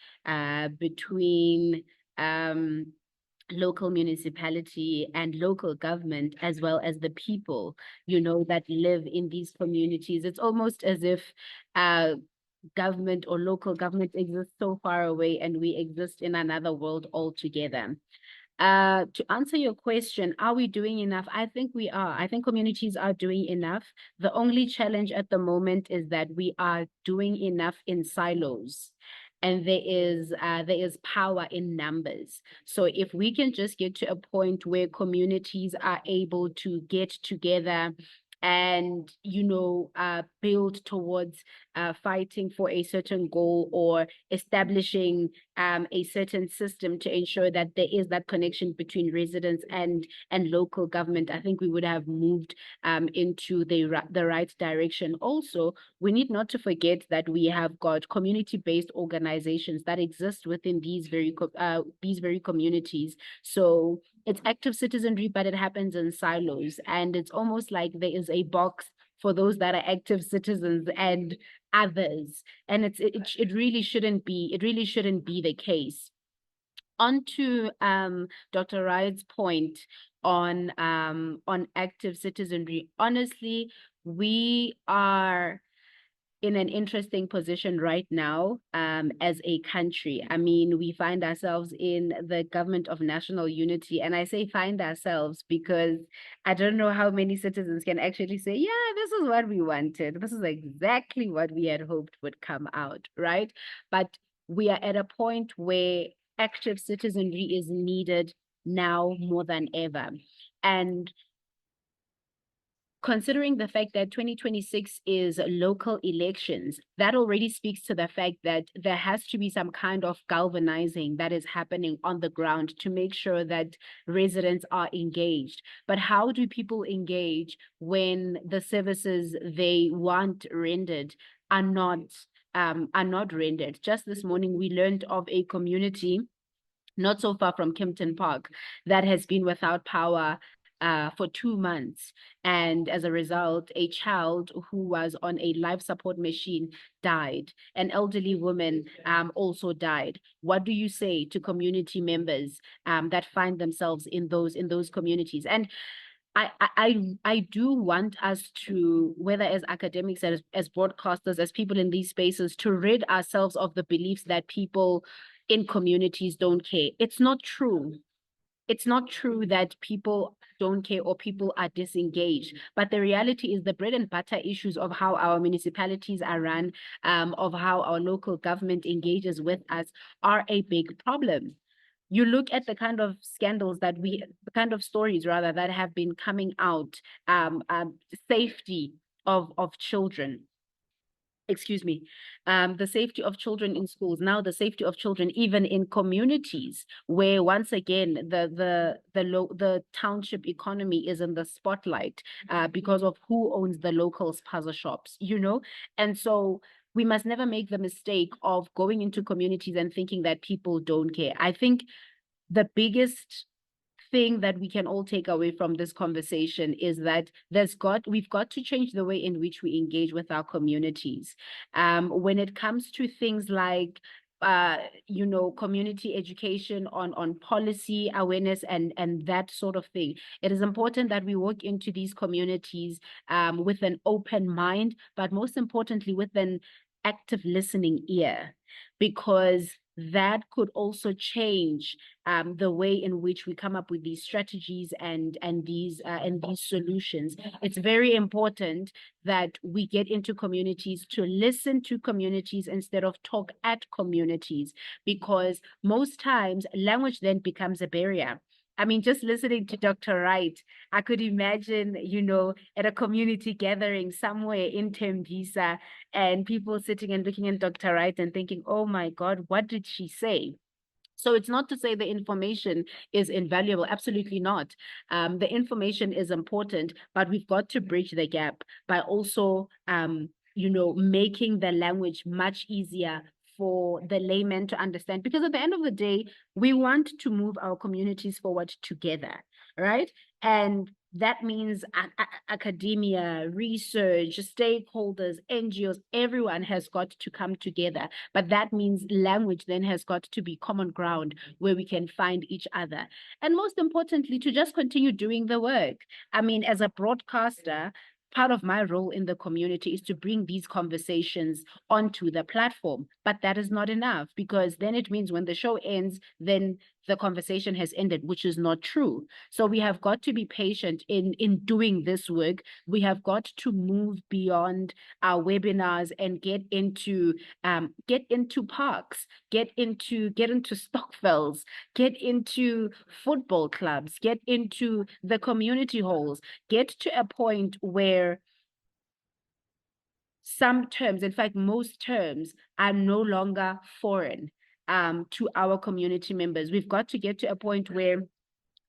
between local municipality and local government, as well as the people, that live in these communities. It's almost as if government or local government exists so far away and we exist in another world altogether. To answer your question, are we doing enough? I think we are. I think communities are doing enough. The only challenge at the moment is that we are doing enough in silos. And there is power in numbers. So if we can just get to a point where communities are able to get together and build towards fighting for a certain goal or establishing a certain system to ensure that there is that connection between residents and local government, I think we would have moved into the right direction. Also, we need not to forget that we have got community-based organizations that exist within these very communities. So it's active citizenry, but it happens in silos, and it's almost like there is a box for those that are active citizens and others, and it really shouldn't be the case. On to Dr. Wright's point on active citizenry. Honestly, we are in an interesting position right now as a country. I mean, we find ourselves in the government of national unity. And I say find ourselves because I don't know how many citizens can actually say, yeah, this is what we wanted. This is exactly what we had hoped would come out, right? But we are at a point where active citizenry is needed now more than ever. And considering the fact that 2026 is local elections, that already speaks to the fact that there has to be some kind of galvanizing that is happening on the ground to make sure that residents are engaged. But how do people engage when the services they want rendered are not rendered? Just this morning, we learned of a community not so far from Kempton Park that has been without power for 2 months. And as a result, a child who was on a life support machine died. An elderly woman also died. What do you say to community members that find themselves in those communities? And I do want us to, whether as academics, as broadcasters, as people in these spaces, to rid ourselves of the beliefs that people in communities don't care. It's not true. It's not true that people don't care or people are disengaged, but the reality is the bread and butter issues of how our municipalities are run, of how our local government engages with us are a big problem. You look at the kind of scandals the kind of stories rather that have been coming out, safety of children. Excuse me, the safety of children in schools, now the safety of children even in communities where once again the township economy is in the spotlight because of who owns the local spaza shops, and so we must never make the mistake of going into communities and thinking that people don't care. I think the biggest thing that we can all take away from this conversation is that we've got to change the way in which we engage with our communities. When it comes to things like community education on policy awareness and that sort of thing. It is important that we walk into these communities with an open mind, but most importantly with an active listening ear, because that could also change the way in which we come up with these strategies and these solutions. It's very important that we get into communities to listen to communities instead of talk at communities, because most times language then becomes a barrier. I mean, just listening to Dr. Wright, I could imagine, at a community gathering somewhere in Tembisa, and people sitting and looking at Dr. Wright and thinking, oh my God, what did she say? So it's not to say the information is invaluable. Absolutely not. The information is important, but we've got to bridge the gap by also, making the language much easier for the layman to understand. Because at the end of the day, we want to move our communities forward together, right? And that means academia, research, stakeholders, NGOs, everyone has got to come together. But that means language then has got to be common ground where we can find each other. And most importantly, to just continue doing the work. I mean, as a broadcaster, part of my role in the community is to bring these conversations onto the platform. But that is not enough, because then it means when the show ends, then the conversation has ended, which is not true. So we have got to be patient in doing this work. We have got to move beyond our webinars and get into parks, get into Stokvels, get into football clubs, get into the community halls, get to a point where some terms, in fact, most terms, are no longer foreign to our community members. We've got to get to a point where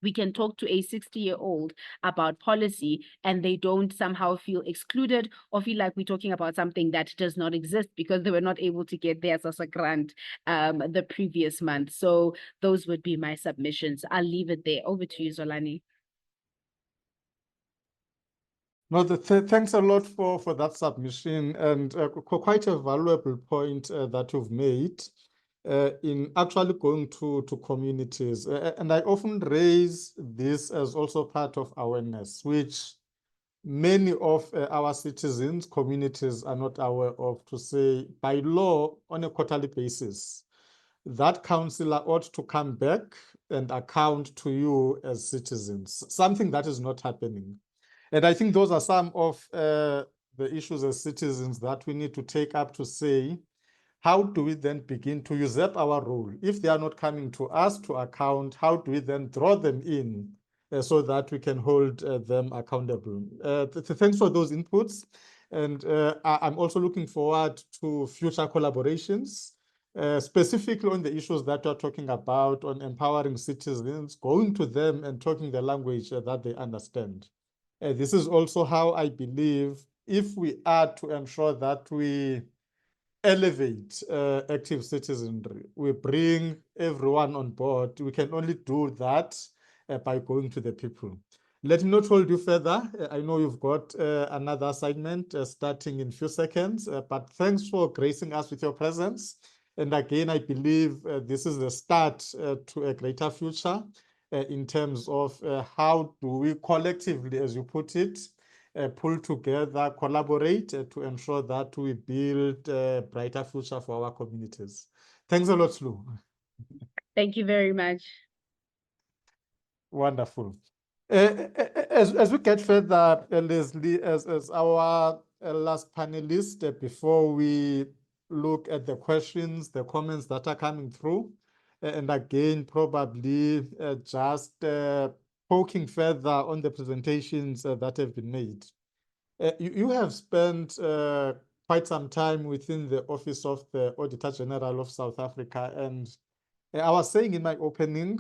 we can talk to a 60-year-old about policy and they don't somehow feel excluded or feel like we're talking about something that does not exist because they were not able to get their SASSA grant the previous month. So those would be my submissions. I'll leave it there. Over to you, Zolani. No, thanks a lot for that submission, and quite a valuable point that you've made in actually going to communities. And I often raise this as also part of awareness, which many of our citizens, communities are not aware of, to say, by law, on a quarterly basis, that councillor ought to come back and account to you as citizens, something that is not happening. And I think those are some of the issues as citizens that we need to take up to say, how do we then begin to usurp our role? If they are not coming to us to account, how do we then draw them in so that we can hold them accountable? Thanks for those inputs. And I'm also looking forward to future collaborations, specifically on the issues that you're talking about, on empowering citizens, going to them and talking the language that they understand. This is also how I believe, if we are to ensure that we elevate active citizenry, we bring everyone on board, we can only do that by going to the people. Let me not hold you further. I know you've got another assignment starting in a few seconds, but thanks for gracing us with your presence. And again, I believe this is the start to a greater future in terms of how do we collectively, as you put it, pull together, collaborate to ensure that we build a brighter future for our communities. Thanks a lot, Lou. Thank you very much. Wonderful. As we get further, Leslie, as our last panelist, before we look at the questions, the comments that are coming through, and again, probably just poking further on the presentations that have been made. You have spent quite some time within the Office of the Auditor General of South Africa, and I was saying in my opening,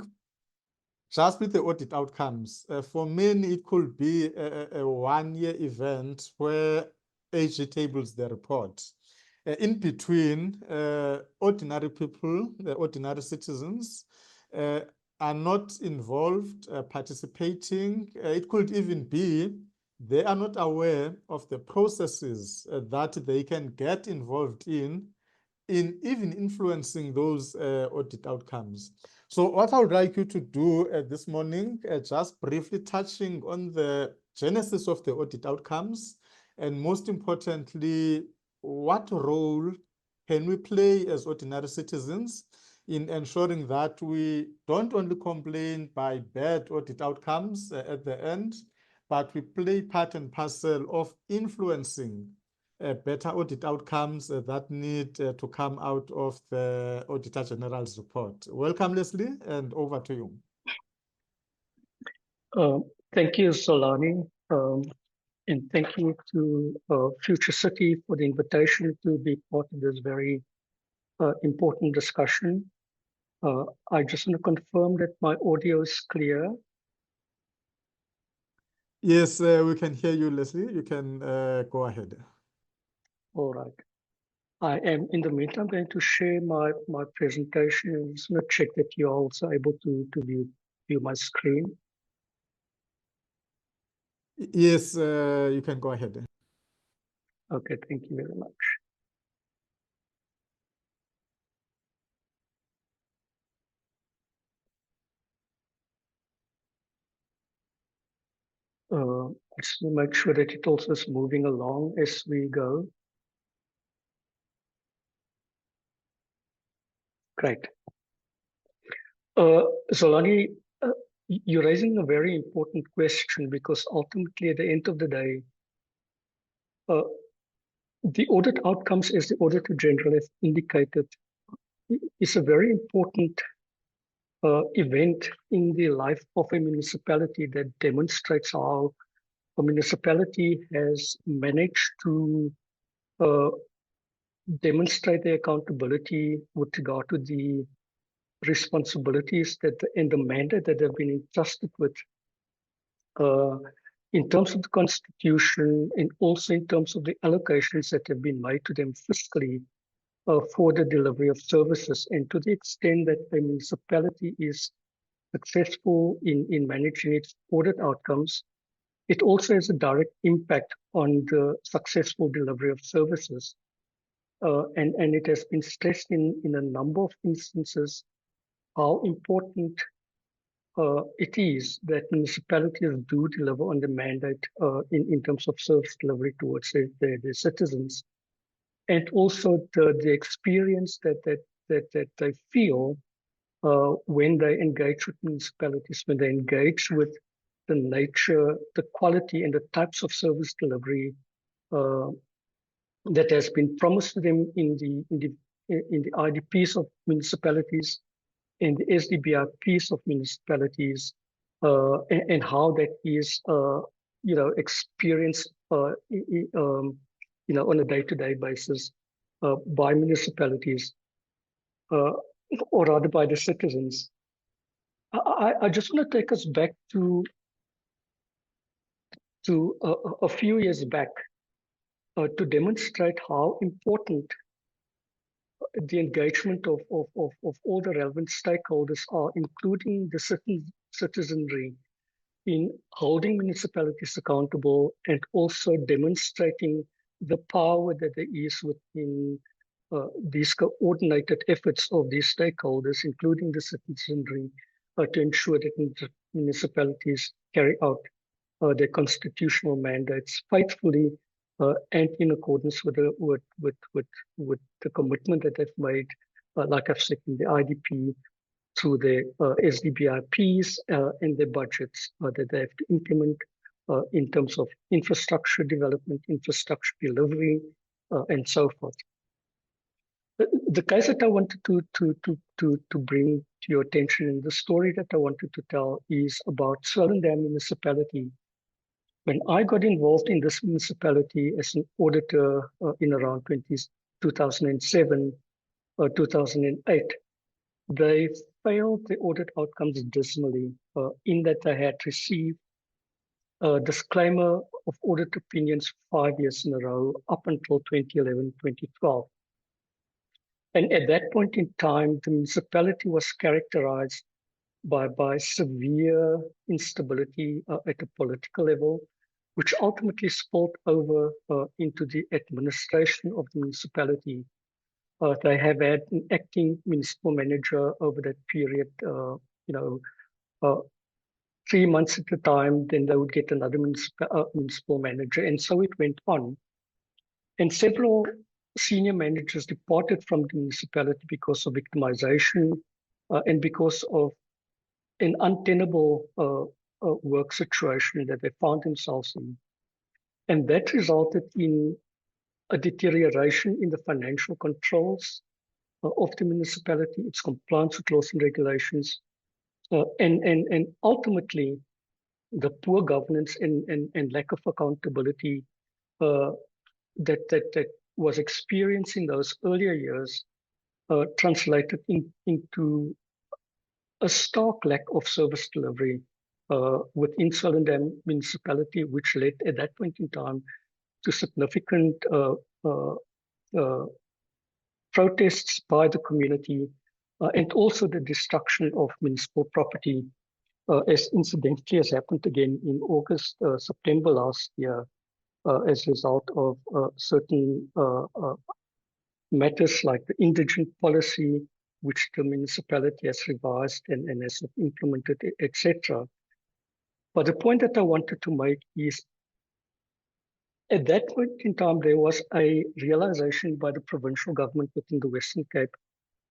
just with the audit outcomes, for many it could be a one-year event where AG tables the report. In between, ordinary people, ordinary citizens, are not involved, participating. It could even be they are not aware of the processes that they can get involved in in even influencing those audit outcomes. So what I would like you to do this morning, just briefly touching on the genesis of the audit outcomes, and most importantly, what role can we play as ordinary citizens in ensuring that we don't only complain by bad audit outcomes at the end, but we play part and parcel of influencing better audit outcomes that need to come out of the Auditor General's report. Welcome, Leslie, and over to you. Thank you, Zolani, and thank you to Future City for the invitation to be part of this very important discussion. I just want to confirm that my audio is clear. Yes, we can hear you, Leslie. You can go ahead. All right. I am, in the meantime, going to share my presentation. I'm just going to check that you're also able to view my screen. Yes, you can go ahead. Okay, thank you very much. Just to make sure that it also is moving along as we go. Great. Zolani, you're raising a very important question, because ultimately at the end of the day, the audit outcomes, as the Auditor General has indicated, is a very important event in the life of a municipality that demonstrates how a municipality has managed to demonstrate their accountability with regard to the responsibilities and the mandate that they've been entrusted with in terms of the Constitution, and also in terms of the allocations that have been made to them fiscally for the delivery of services. And to the extent that a municipality is successful in managing its audit outcomes, it also has a direct impact on the successful delivery of services. And it has been stressed in a number of instances how important it is that municipalities do deliver on the mandate in terms of service delivery towards their citizens, and also the experience that they feel when they engage with municipalities, when they engage with the nature, the quality, and the types of service delivery that has been promised to them in the IDPs of municipalities, in the SDBRPs of municipalities, and how that is, experienced, on a day-to-day basis by municipalities, or rather by the citizens. I just want to take us back to a few years back to demonstrate how important the engagement of all the relevant stakeholders are, including the citizenry, in holding municipalities accountable and also demonstrating the power that there is within these coordinated efforts of these stakeholders, including the citizenry, to ensure that municipalities carry out their constitutional mandates faithfully and in accordance with the commitment that they've made, like I've said, in the IDP, through the SDBRPs and the budgets that they have to implement in terms of infrastructure development, infrastructure delivery, and so forth. The case that I wanted to bring to your attention, and the story that I wanted to tell, is about Swellendam municipality. When I got involved in this municipality as an auditor in around 2007 or 2008, they failed the audit outcomes dismally, in that they had received a disclaimer of audit opinions 5 years in a row up until 2011, 2012. And at that point in time, the municipality was characterized by severe instability at a political level, which ultimately spilled over into the administration of the municipality. They have had an acting municipal manager over that period, 3 months at a time, then they would get another municipal manager, and so it went on. And several senior managers departed from the municipality because of victimization and because of an untenable work situation that they found themselves in. And that resulted in a deterioration in the financial controls of the municipality, its compliance with laws and regulations, and ultimately the poor governance and lack of accountability that was experienced in those earlier years translated into a stark lack of service delivery within Swellendam municipality, which led at that point in time to significant protests by the community and also the destruction of municipal property, as incidentally has happened again in August, September last year, as a result of certain matters like the indigent policy, which the municipality has revised and has implemented, etc. But the point that I wanted to make is, at that point in time, there was a realization by the provincial government within the Western Cape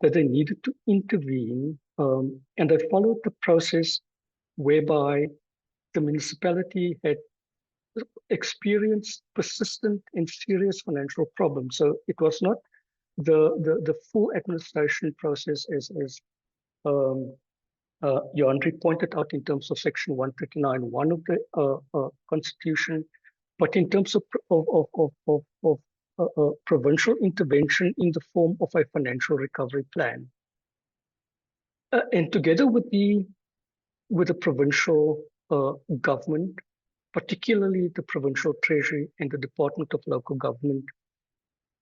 that they needed to intervene, and they followed the process whereby the municipality had experienced persistent and serious financial problems. So it was not the full administration process as Johandri pointed out in terms of Section 139(1) of the Constitution, but in terms of provincial intervention in the form of a financial recovery plan. And together with the provincial government, particularly the provincial treasury and the Department of Local Government,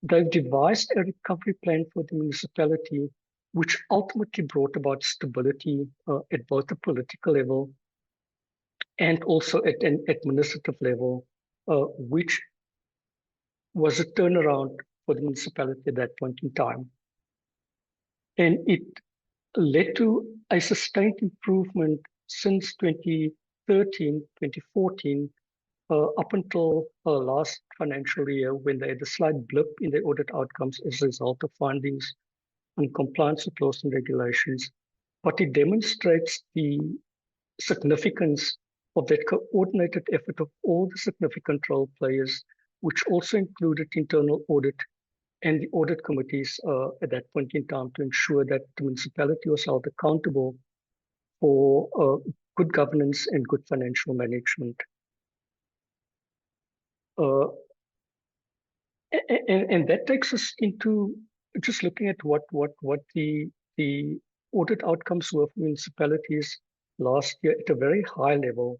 they've devised a recovery plan for the municipality, which ultimately brought about stability at both the political level and also at an administrative level, which was a turnaround for the municipality at that point in time. And it led to a sustained improvement since 2013, 2014, up until last financial year, when they had a slight blip in their audit outcomes as a result of findings on compliance with laws and regulations. But it demonstrates the significance of that coordinated effort of all the significant role players, which also included internal audit and the audit committees at that point in time, to ensure that the municipality was held accountable for good governance and good financial management. And that takes us into just looking at what the audit outcomes were for municipalities last year at a very high level.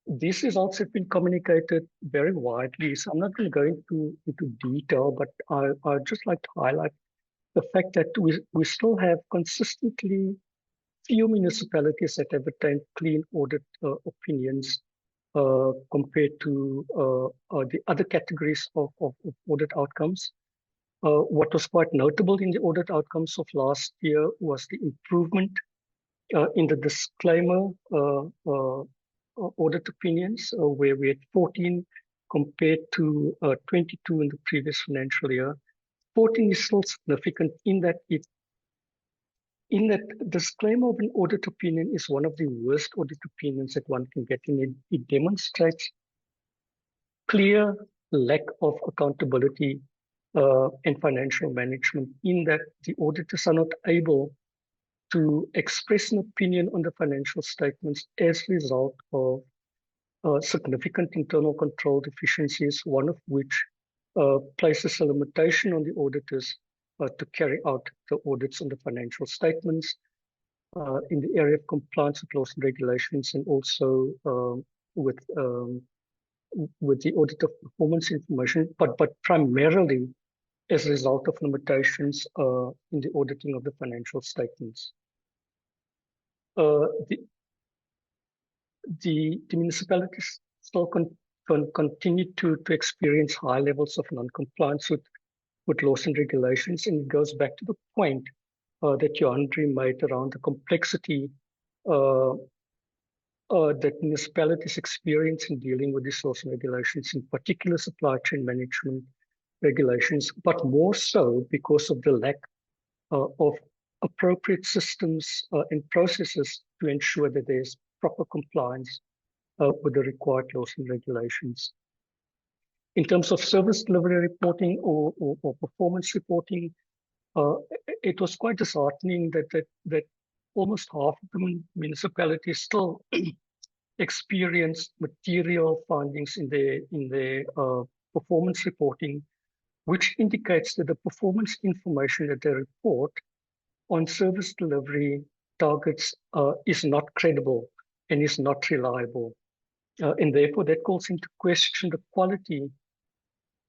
These results have been communicated very widely, so I'm not going to go into detail, but I'd just like to highlight the fact that we still have consistently few municipalities that have attained clean audit opinions compared to the other categories of audit outcomes. What was quite notable in the audit outcomes of last year was the improvement in the disclaimer audit opinions, where we had 14 compared to 22 in the previous financial year. 14 is still significant in that disclaimer of an audit opinion is one of the worst audit opinions that one can get in. It demonstrates clear lack of accountability and financial management, in that the auditors are not able to express an opinion on the financial statements as a result of significant internal control deficiencies, one of which places a limitation on the auditors to carry out the audits on the financial statements in the area of compliance with laws and regulations, and also with the audit of performance information, but primarily as a result of limitations in the auditing of the financial statements. The municipalities still continue to experience high levels of non-compliance with with laws and regulations, and it goes back to the point that Johandri made around the complexity that municipalities experience in dealing with these laws and regulations, in particular supply chain management regulations, but more so because of the lack of appropriate systems and processes to ensure that there's proper compliance with the required laws and regulations. In terms of service delivery reporting or performance reporting, it was quite disheartening that almost half of the municipalities still experienced material findings in their performance reporting, which indicates that the performance information that they report on service delivery targets is not credible and is not reliable. And therefore, that calls into question the quality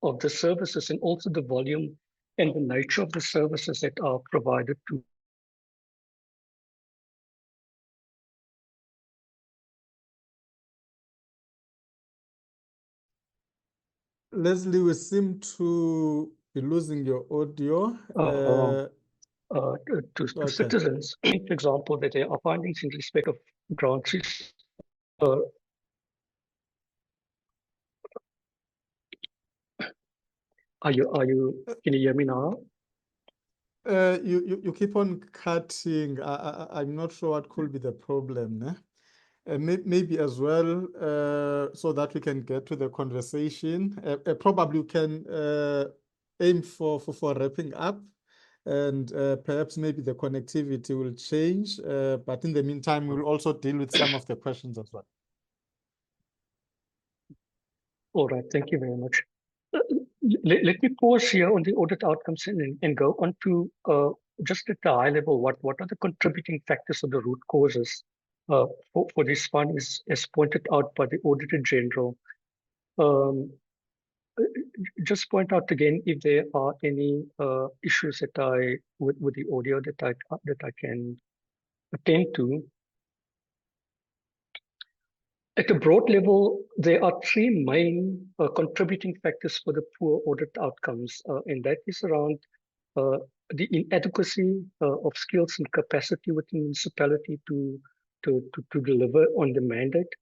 of the services and also the volume and the nature of the services that are provided to. Leslie, we seem to be losing your audio. To citizens, for example, that there are findings in respect of grants. Can you hear me now? You keep on cutting. I'm not sure what could be the problem. Maybe as well, so that we can get to the conversation. Probably you can aim for wrapping up, and perhaps maybe the connectivity will change. But in the meantime, we'll also deal with some of the questions as well. All right, thank you very much. Let me pause here on the audit outcomes and go on to just at the high level, what are the contributing factors or the root causes for this findings as pointed out by the Auditor General. Just point out again if there are any issues that with the audio that I can attend to. At a broad level, there are three main contributing factors for the poor audit outcomes, and that is around the inadequacy of skills and capacity within the municipality to deliver on the mandate,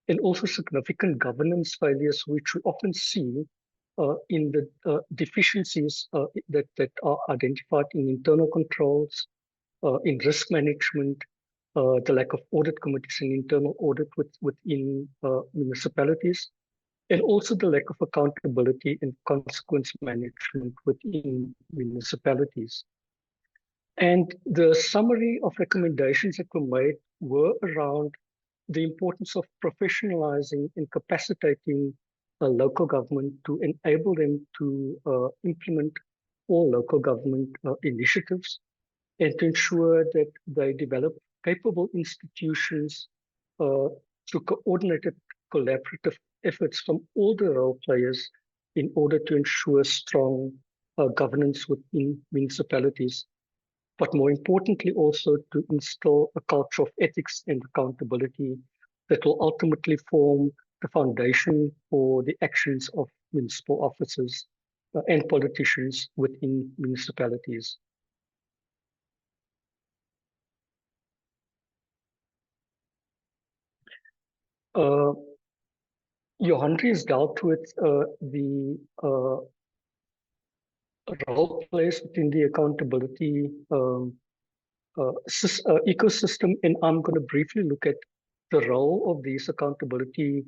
and also significant governance failures, which we often see in the deficiencies that are identified in internal controls, in risk management, the lack of audit committees and internal audit within municipalities, and also the lack of accountability and consequence management within municipalities. And the summary of recommendations that were made were around the importance of professionalizing and capacitating local government to enable them to implement all local government initiatives, and to ensure that they develop capable institutions through coordinated collaborative efforts from all the role players in order to ensure strong governance within municipalities. But more importantly, also to instill a culture of ethics and accountability that will ultimately form the foundation for the actions of municipal officers and politicians within municipalities. Johandri has dealt with the role players within the accountability ecosystem, and I'm going to briefly look at the role of these accountability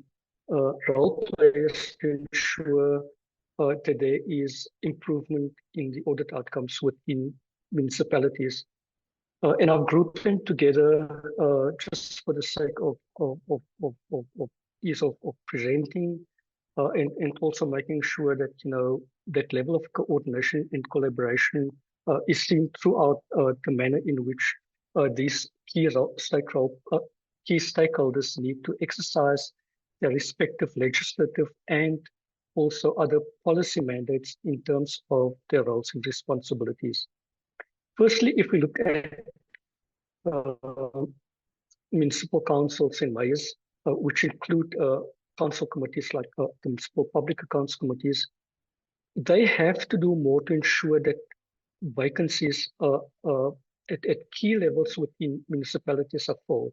role players to ensure that there is improvement in the audit outcomes within municipalities. And I've grouped them together just for the sake of ease of presenting and also making sure that, you know, that level of coordination and collaboration is seen throughout the manner in which these key stakeholders need to exercise their respective legislative and also other policy mandates in terms of their roles and responsibilities. Firstly, if we look at municipal councils and mayors, which include council committees like the municipal public accounts committees, they have to do more to ensure that vacancies at key levels within municipalities are filled.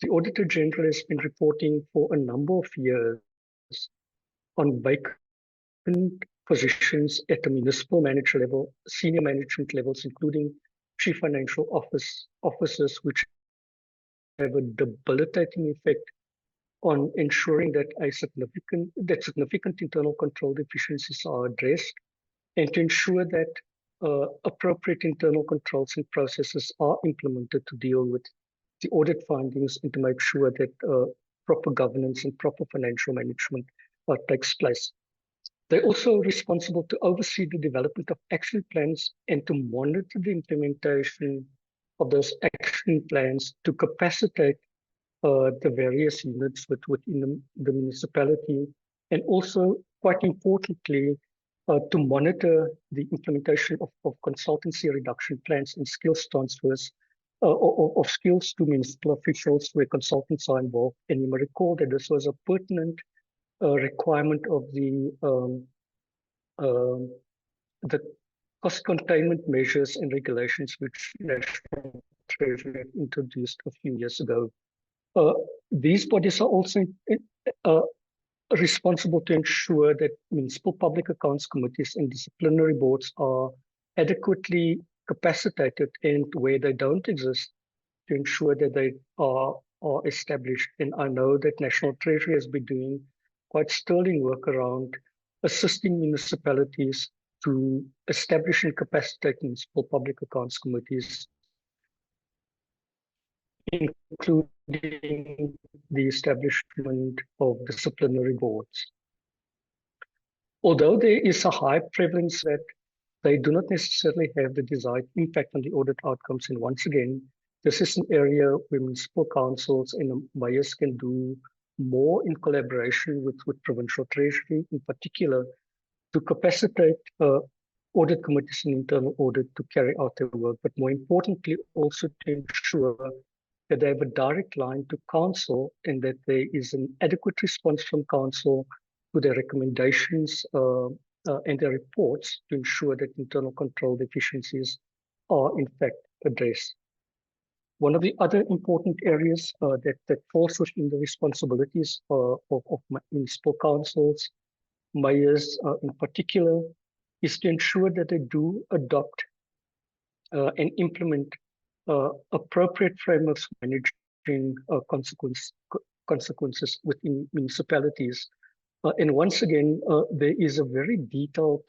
The Auditor General has been reporting for a number of years on vacant positions at the municipal manager level, senior management levels, including chief financial officers, which have a debilitating effect on ensuring that significant internal control deficiencies are addressed, and to ensure that appropriate internal controls and processes are implemented to deal with the audit findings and to make sure that proper governance and proper financial management takes place. They're also responsible to oversee the development of action plans and to monitor the implementation of those action plans to capacitate the various units within the municipality, and also, quite importantly, to monitor the implementation of consultancy reduction plans and skills transfers of skills to municipal officials where consultants are involved. And you may recall that this was a pertinent requirement of the cost containment measures and regulations which National Treasury introduced a few years ago. These bodies are also responsible to ensure that municipal public accounts committees and disciplinary boards are adequately capacitated, and where they don't exist, to ensure that they are established. And I know that National Treasury has been doing quite sterling work around assisting municipalities to establish and capacitate municipal public accounts committees, including the establishment of disciplinary boards. Although there is a high prevalence that they do not necessarily have the desired impact on the audit outcomes, and once again, this is an area where municipal councils and mayors can do more in collaboration with provincial treasury, in particular, to capacitate audit committees and internal audit to carry out their work, but more importantly, also to ensure that they have a direct line to council and that there is an adequate response from council to their recommendations and their reports to ensure that internal control deficiencies are in fact addressed. One of the other important areas that falls within the responsibilities of municipal councils, mayors in particular, is to ensure that they do adopt and implement appropriate frameworks managing consequences within municipalities. And once again, there is a very detailed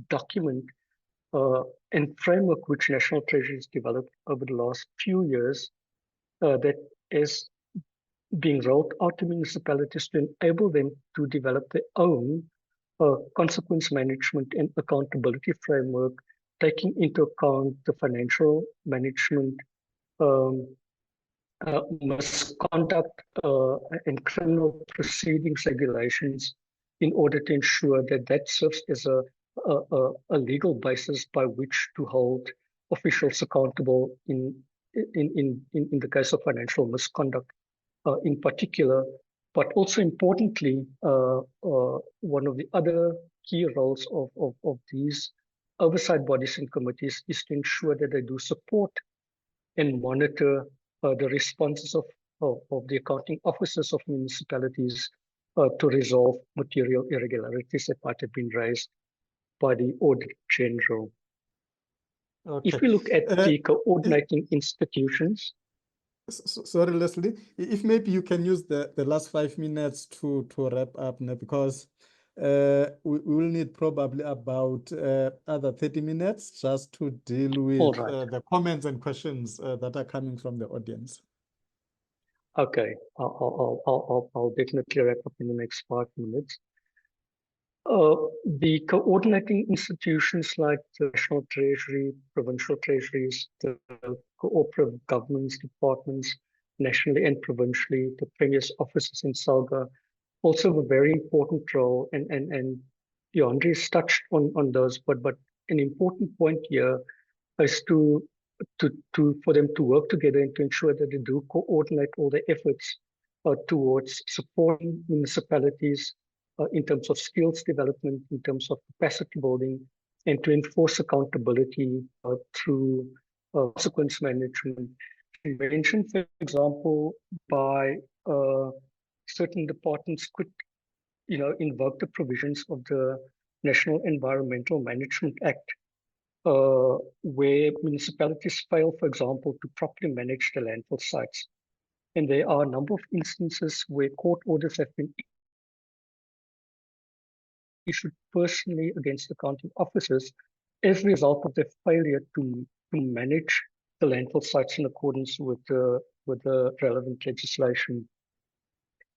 document and framework which National Treasury has developed over the last few years that is being rolled out to municipalities to enable them to develop their own consequence management and accountability framework, taking into account the financial management, misconduct, and criminal proceedings regulations, in order to ensure that that serves as a legal basis by which to hold officials accountable in the case of financial misconduct in particular. But also importantly, one of the other key roles of these oversight bodies and committees is to ensure that they do support and monitor the responses of the accounting officers of municipalities to resolve material irregularities that might have been raised by the Auditor General. Okay. If we look at the coordinating institutions. Sorry, Leslie, if maybe you can use the last 5 minutes to wrap up now, because we will need probably about other 30 minutes just to deal with the comments and questions that are coming from the audience. Okay, I'll definitely wrap up in the next 5 minutes. The coordinating institutions like the National Treasury, provincial treasuries, the cooperative governance departments, nationally and provincially, the Premier's offices in SALGA, also have a very important role, and Johandri has touched on those, but an important point here is for them to work together and to ensure that they do coordinate all the efforts towards supporting municipalities in terms of skills development, in terms of capacity building, and to enforce accountability through consequence management. Prevention, for example, by certain departments could, invoke the provisions of the National Environmental Management Act, where municipalities fail, for example, to properly manage the landfill sites. And there are a number of instances where court orders have been issued personally against accounting officers as a result of their failure to manage the landfill sites in accordance with the relevant legislation.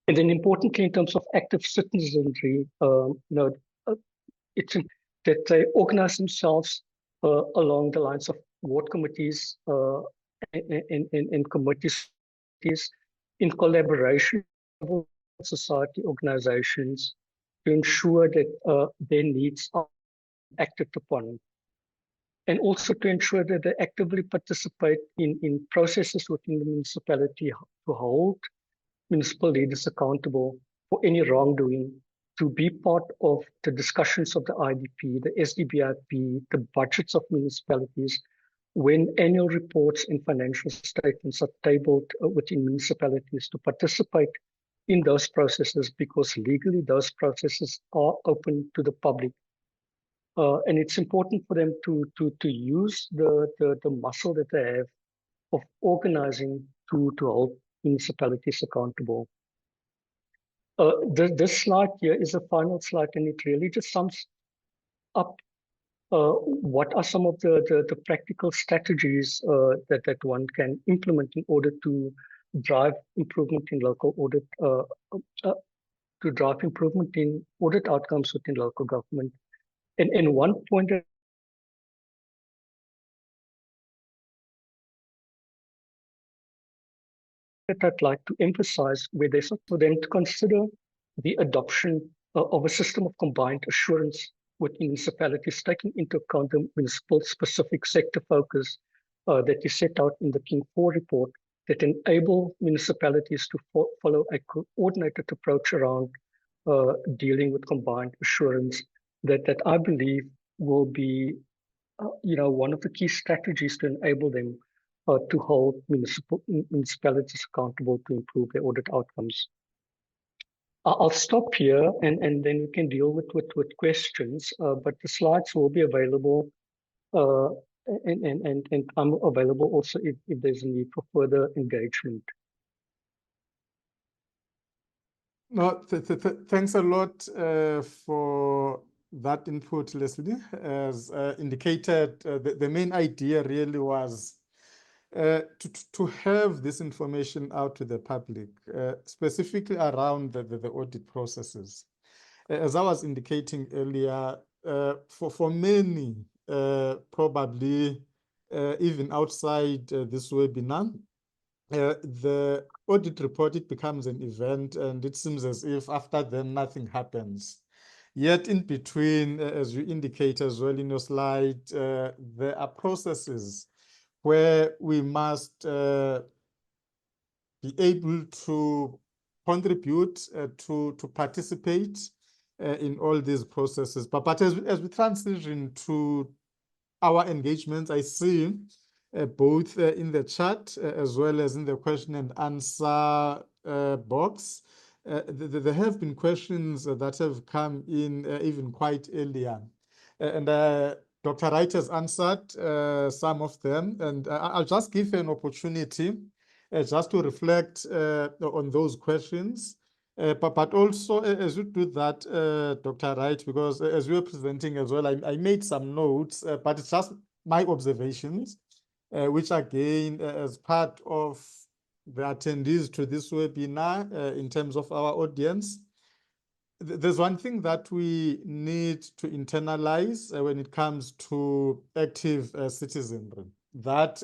And then importantly, in terms of active citizenry, it's that they organize themselves along the lines of ward committees and committees in collaboration with society organizations to ensure that their needs are acted upon, and also to ensure that they actively participate in processes within the municipality to hold municipal leaders accountable for any wrongdoing, to be part of the discussions of the IDP, the SDBIP, the budgets of municipalities, when annual reports and financial statements are tabled within municipalities, to participate in those processes, because legally those processes are open to the public. And it's important for them to use the muscle that they have of organizing to hold municipalities accountable. This slide here is a final slide, and it really just sums up what are some of the practical strategies that one can implement in order to drive improvement in local audit, to drive improvement in audit outcomes within local government. And one point that I'd like to emphasize, where there's for them to consider the adoption of a system of combined assurance with municipalities, taking into account the municipal specific sector focus that is set out in the King 4 report, that enable municipalities to follow a coordinated approach around dealing with combined assurance, that I believe will be one of the key strategies to enable them to hold municipalities accountable to improve their audit outcomes. I'll stop here, and then we can deal with questions, but the slides will be available, and I'm available also if there's a need for further engagement. No, thanks a lot for that input, Leslie. As indicated, the main idea really was to have this information out to the public, specifically around the audit processes. As I was indicating earlier, for many, probably even outside this webinar, the audit report, it becomes an event, and it seems as if after then nothing happens. Yet in between, as you indicate as well in your slide, there are processes where we must be able to contribute, to participate in all these processes. But as we transition to our engagements, I see both in the chat as well as in the question and answer box, there have been questions that have come in even quite earlier. And Dr. Wright has answered some of them, and I'll just give an opportunity just to reflect on those questions. But also, as you do that, Dr. Wright, because as you were presenting as well, I made some notes, but it's just my observations, which again, as part of the attendees to this webinar, in terms of our audience, there's one thing that we need to internalize when it comes to active citizenry, that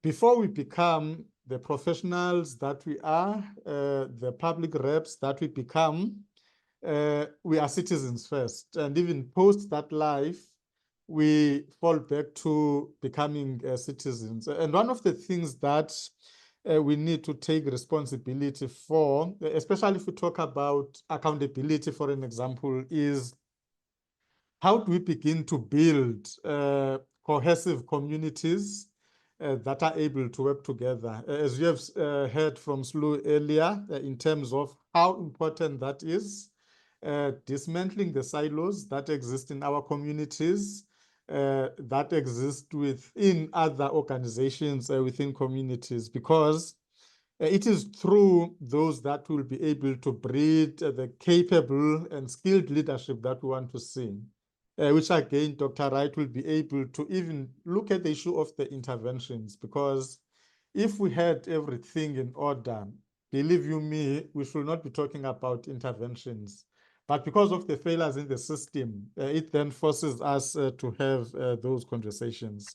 before we become the professionals that we are, the public reps that we become, we are citizens first. And even post that life, we fall back to becoming citizens. And one of the things that we need to take responsibility for, especially if we talk about accountability, for an example, is how do we begin to build cohesive communities that are able to work together? As you have heard from Slu earlier, in terms of how important that is, dismantling the silos that exist in our communities, that exist within other organizations within communities, because it is through those that will be able to breed the capable and skilled leadership that we want to see. Which again, Dr. Wright will be able to even look at the issue of the interventions, because if we had everything in order, believe you me, we should not be talking about interventions. But because of the failures in the system, it then forces us to have those conversations.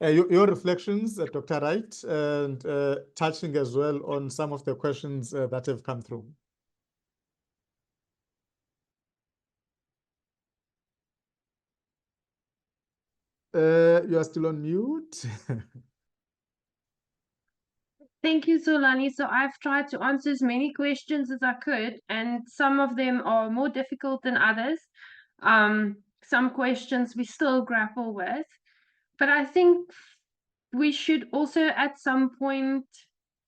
Your reflections, Dr. Wright, and touching as well on some of the questions that have come through. You are still on mute. Thank you, Zolani. So I've tried to answer as many questions as I could, and some of them are more difficult than others. Some questions we still grapple with, but I think we should also at some point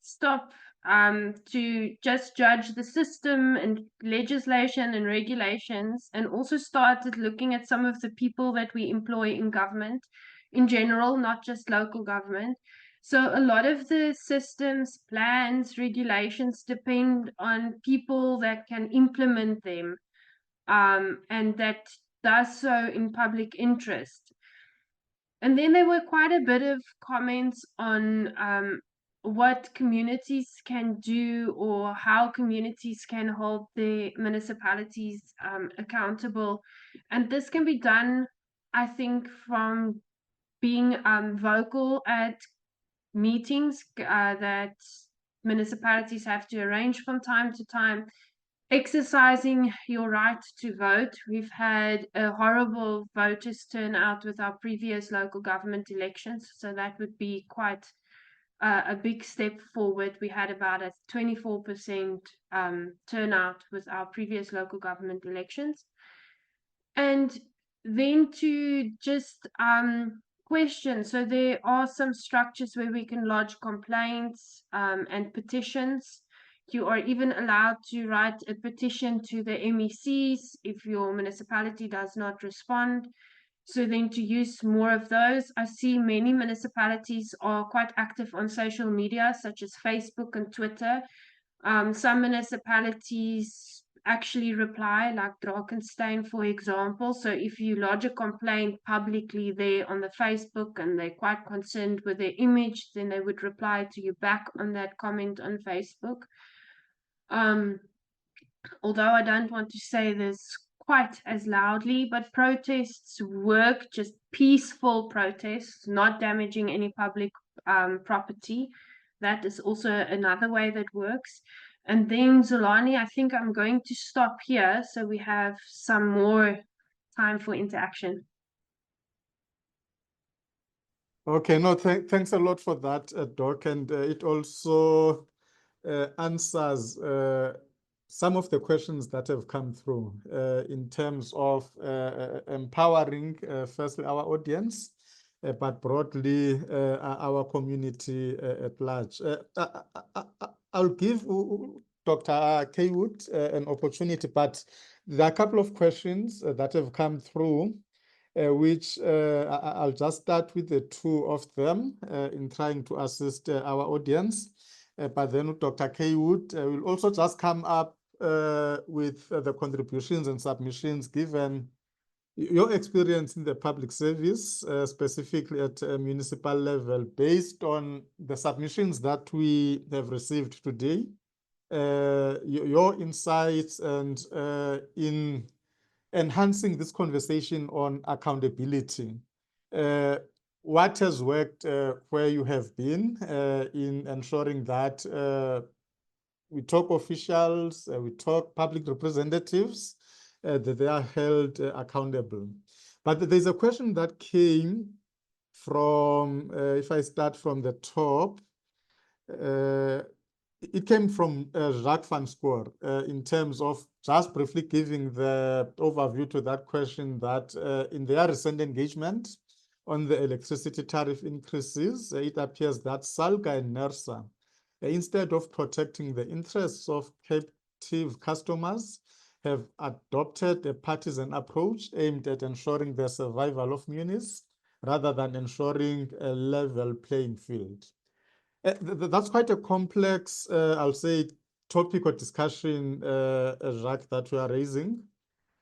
stop to just judge the system and legislation and regulations, and also started looking at some of the people that we employ in government in general, not just local government. So a lot of the systems, plans, regulations depend on people that can implement them, and that does so in public interest. And then there were quite a bit of comments on what communities can do, or how communities can hold their municipalities accountable. And this can be done, I think, from being vocal at meetings that municipalities have to arrange from time to time, exercising your right to vote. We've had a horrible voters turnout with our previous local government elections, so that would be quite a big step forward. We had about a 24% turnout with our previous local government elections. And then to just question, so there are some structures where we can lodge complaints and petitions. You are even allowed to write a petition to the MECs if your municipality does not respond. So then to use more of those. I see many municipalities are quite active on social media, such as Facebook and Twitter. Some municipalities actually reply, like Drakensberg, for example. So if you lodge a complaint publicly there on the Facebook and they're quite concerned with their image, then they would reply to you back on that comment on Facebook. Although I don't want to say this quite as loudly, but protests work, just peaceful protests, not damaging any public property. That is also another way that works. And then, Zolani, I think I'm going to stop here so we have some more time for interaction. Okay, no, thanks a lot for that, Doc. And it also answers some of the questions that have come through in terms of empowering, firstly, our audience, but broadly our community at large. I'll give Dr. Kaywood an opportunity, but there are a couple of questions that have come through, which I'll just start with the two of them in trying to assist our audience. But then Dr. Kaywood will also just come up with the contributions and submissions given your experience in the public service, specifically at a municipal level, based on the submissions that we have received today, your insights, and in enhancing this conversation on accountability. What has worked where you have been in ensuring that we talk officials, we talk public representatives, that they are held accountable. But there's a question that came from, if I start from the top, it came from Jacques van Spoor in terms of just briefly giving the overview to that question that in their recent engagement on the electricity tariff increases, it appears that SALGA and NERSA, instead of protecting the interests of captive customers, have adopted a partisan approach aimed at ensuring the survival of munis rather than ensuring a level playing field. That's quite a complex, I'll say, topic or discussion, Jacques, that we are raising.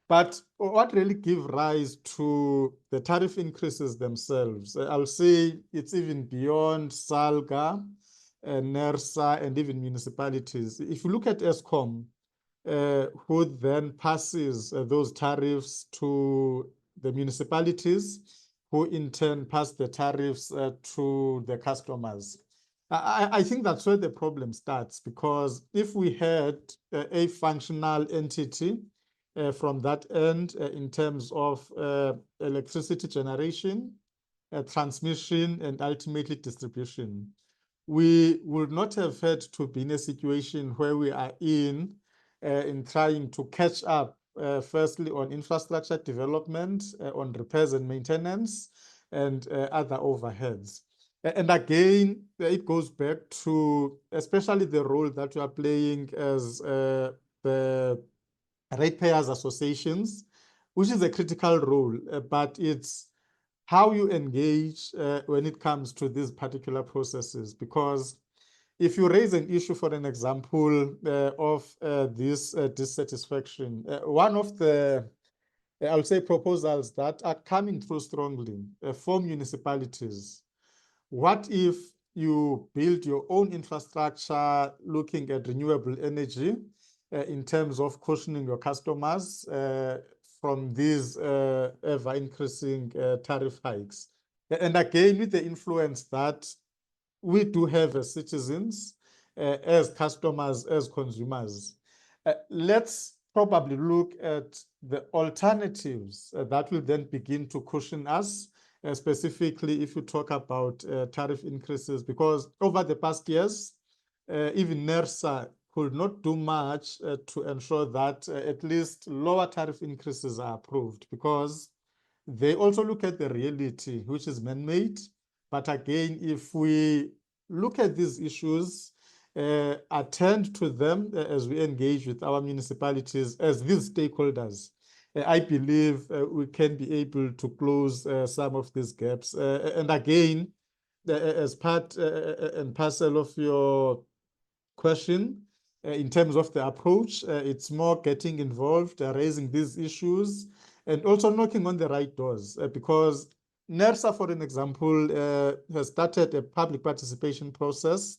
But what really gives rise to the tariff increases themselves, I'll say it's even beyond SALGA, NERSA, and even municipalities. If you look at ESCOM, who then passes those tariffs to the municipalities, who in turn pass the tariffs to the customers. I think that's where the problem starts, because if we had a functional entity from that end in terms of electricity generation, transmission, and ultimately distribution, we would not have had to be in a situation where we are in trying to catch up, firstly on infrastructure development, on repairs and maintenance, and other overheads. And again, it goes back to especially the role that we are playing as the ratepayers associations, which is a critical role, but it's how you engage when it comes to these particular processes. Because if you raise an issue, for an example, of this dissatisfaction, one of the, I would say, proposals that are coming through strongly for municipalities, what if you build your own infrastructure looking at renewable energy in terms of cushioning your customers from these ever-increasing tariff hikes? And again, with the influence that we do have as citizens, as customers, as consumers, let's probably look at the alternatives that will then begin to cushion us, specifically if you talk about tariff increases, because over the past years, even NERSA could not do much to ensure that at least lower tariff increases are approved, because they also look at the reality, which is man-made. But again, if we look at these issues, attend to them as we engage with our municipalities as these stakeholders, I believe we can be able to close some of these gaps. And again, as part and parcel of your question, in terms of the approach, it's more getting involved, raising these issues, and also knocking on the right doors, because NERSA, for an example, has started a public participation process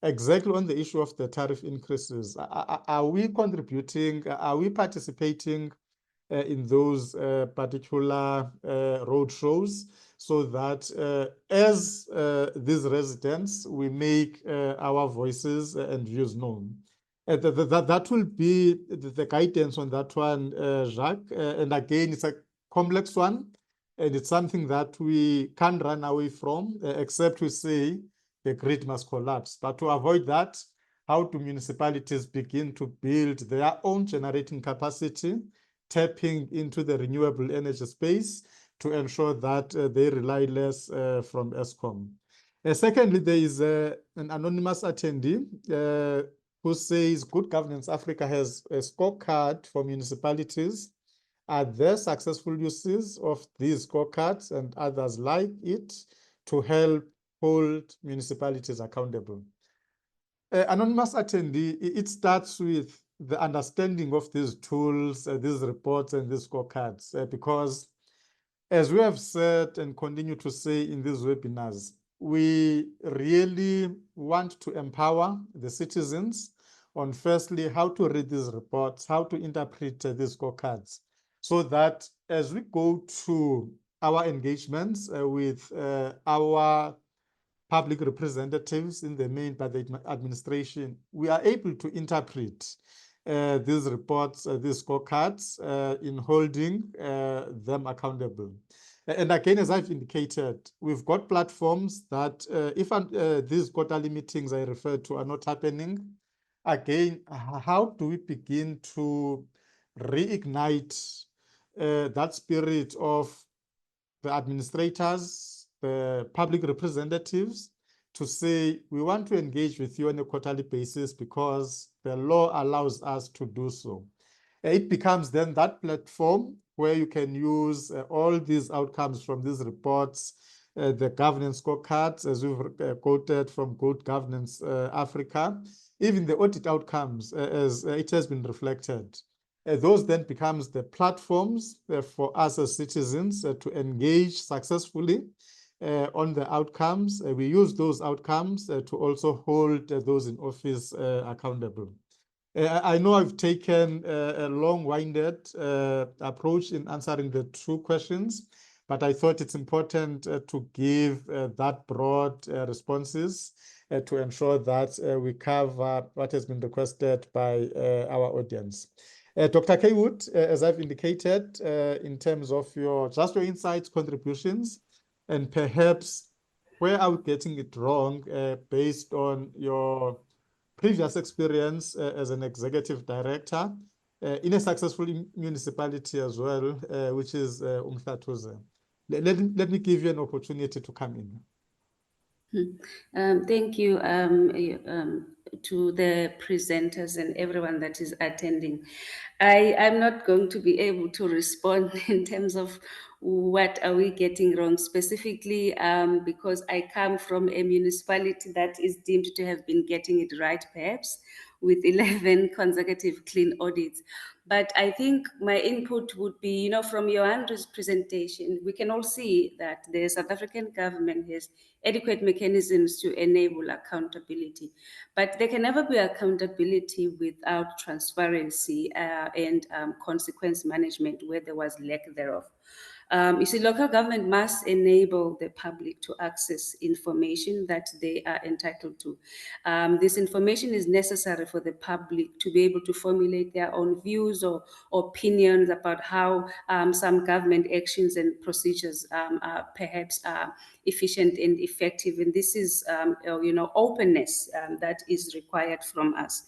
exactly on the issue of the tariff increases. Are we contributing? Are we participating in those particular road shows, so that as these residents, we make our voices and views known? That will be the guidance on that one, Jacques. And again, it's a complex one, and it's something that we can't run away from, except we say the grid must collapse. But to avoid that, how do municipalities begin to build their own generating capacity, tapping into the renewable energy space to ensure that they rely less from ESCOM? Secondly, there is an anonymous attendee who says Good Governance Africa has a scorecard for municipalities. Are there successful uses of these scorecards and others like it to help hold municipalities accountable? Anonymous attendee, it starts with the understanding of these tools, these reports, and these scorecards, because as we have said and continue to say in these webinars, we really want to empower the citizens on, firstly, how to read these reports, how to interpret these scorecards, so that as we go to our engagements with our public representatives in the main by the administration, we are able to interpret these reports, these scorecards, in holding them accountable. And again, as I've indicated, we've got platforms that if these quarterly meetings I referred to are not happening, again, how do we begin to reignite that spirit of the administrators, the public representatives, to say, we want to engage with you on a quarterly basis because the law allows us to do so. It becomes then that platform where you can use all these outcomes from these reports, the governance scorecards, as we've quoted from Good Governance Africa, even the audit outcomes, as it has been reflected. Those then becomes the platforms for us as citizens to engage successfully on the outcomes. We use those outcomes to also hold those in office accountable. I know I've taken a long-winded approach in answering the two questions, but I thought it's important to give that broad responses to ensure that we cover what has been requested by our audience. Dr. Kaywood, as I've indicated, in terms of your insights, contributions, and perhaps where are we getting it wrong based on your previous experience as an executive director in a successful municipality as well, which is Umhlatuze. Let me give you an opportunity to come in. Thank you to the presenters and everyone that is attending. I'm not going to be able to respond in terms of what are we getting wrong specifically because I come from a municipality that is deemed to have been getting it right, perhaps, with 11 consecutive clean audits. But I think my input would be, from Johandri's presentation, we can all see that the South African government has adequate mechanisms to enable accountability. But there can never be accountability without transparency and consequence management where there was lack thereof. You see, local government must enable the public to access information that they are entitled to. This information is necessary for the public to be able to formulate their own views or opinions about how some government actions and procedures are perhaps efficient and effective. And this is, openness that is required from us.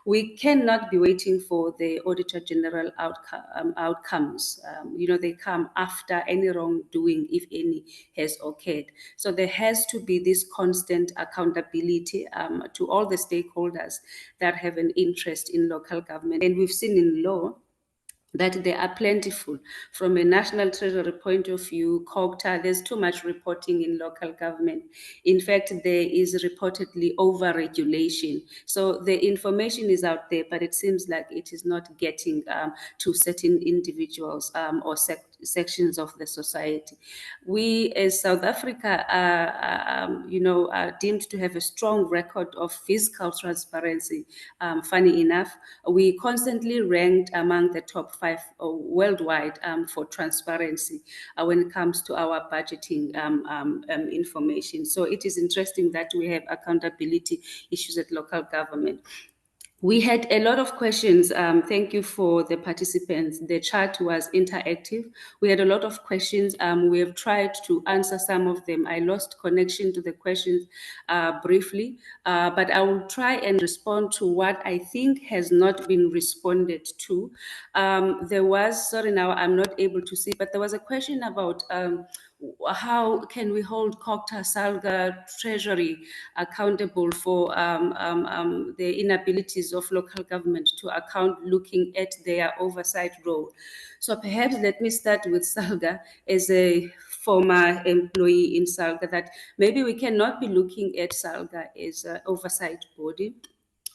We cannot be waiting for the Auditor General outcomes. They come after any wrongdoing, if any, has occurred. So there has to be this constant accountability to all the stakeholders that have an interest in local government. And we've seen in law that they are plentiful. From a national treasury point of view, COGTA, there's too much reporting in local government. In fact, there is reportedly over-regulation. So the information is out there, but it seems like it is not getting to certain individuals or sections of the society. We, as South Africa, are deemed to have a strong record of fiscal transparency. Funny enough, we constantly ranked among the top 5 worldwide for transparency when it comes to our budgeting information. So it is interesting that we have accountability issues at local government. We had a lot of questions. Thank you for the participants. The chat was interactive. We had a lot of questions. We have tried to answer some of them. I lost connection to the questions briefly, but I will try and respond to what I think has not been responded to. There was, sorry now I'm not able to see, but there was a question about how can we hold COGTA, SALGA, Treasury accountable for the inabilities of local government to account looking at their oversight role. So perhaps let me start with SALGA as a former employee in SALGA, that maybe we cannot be looking at SALGA as an oversight body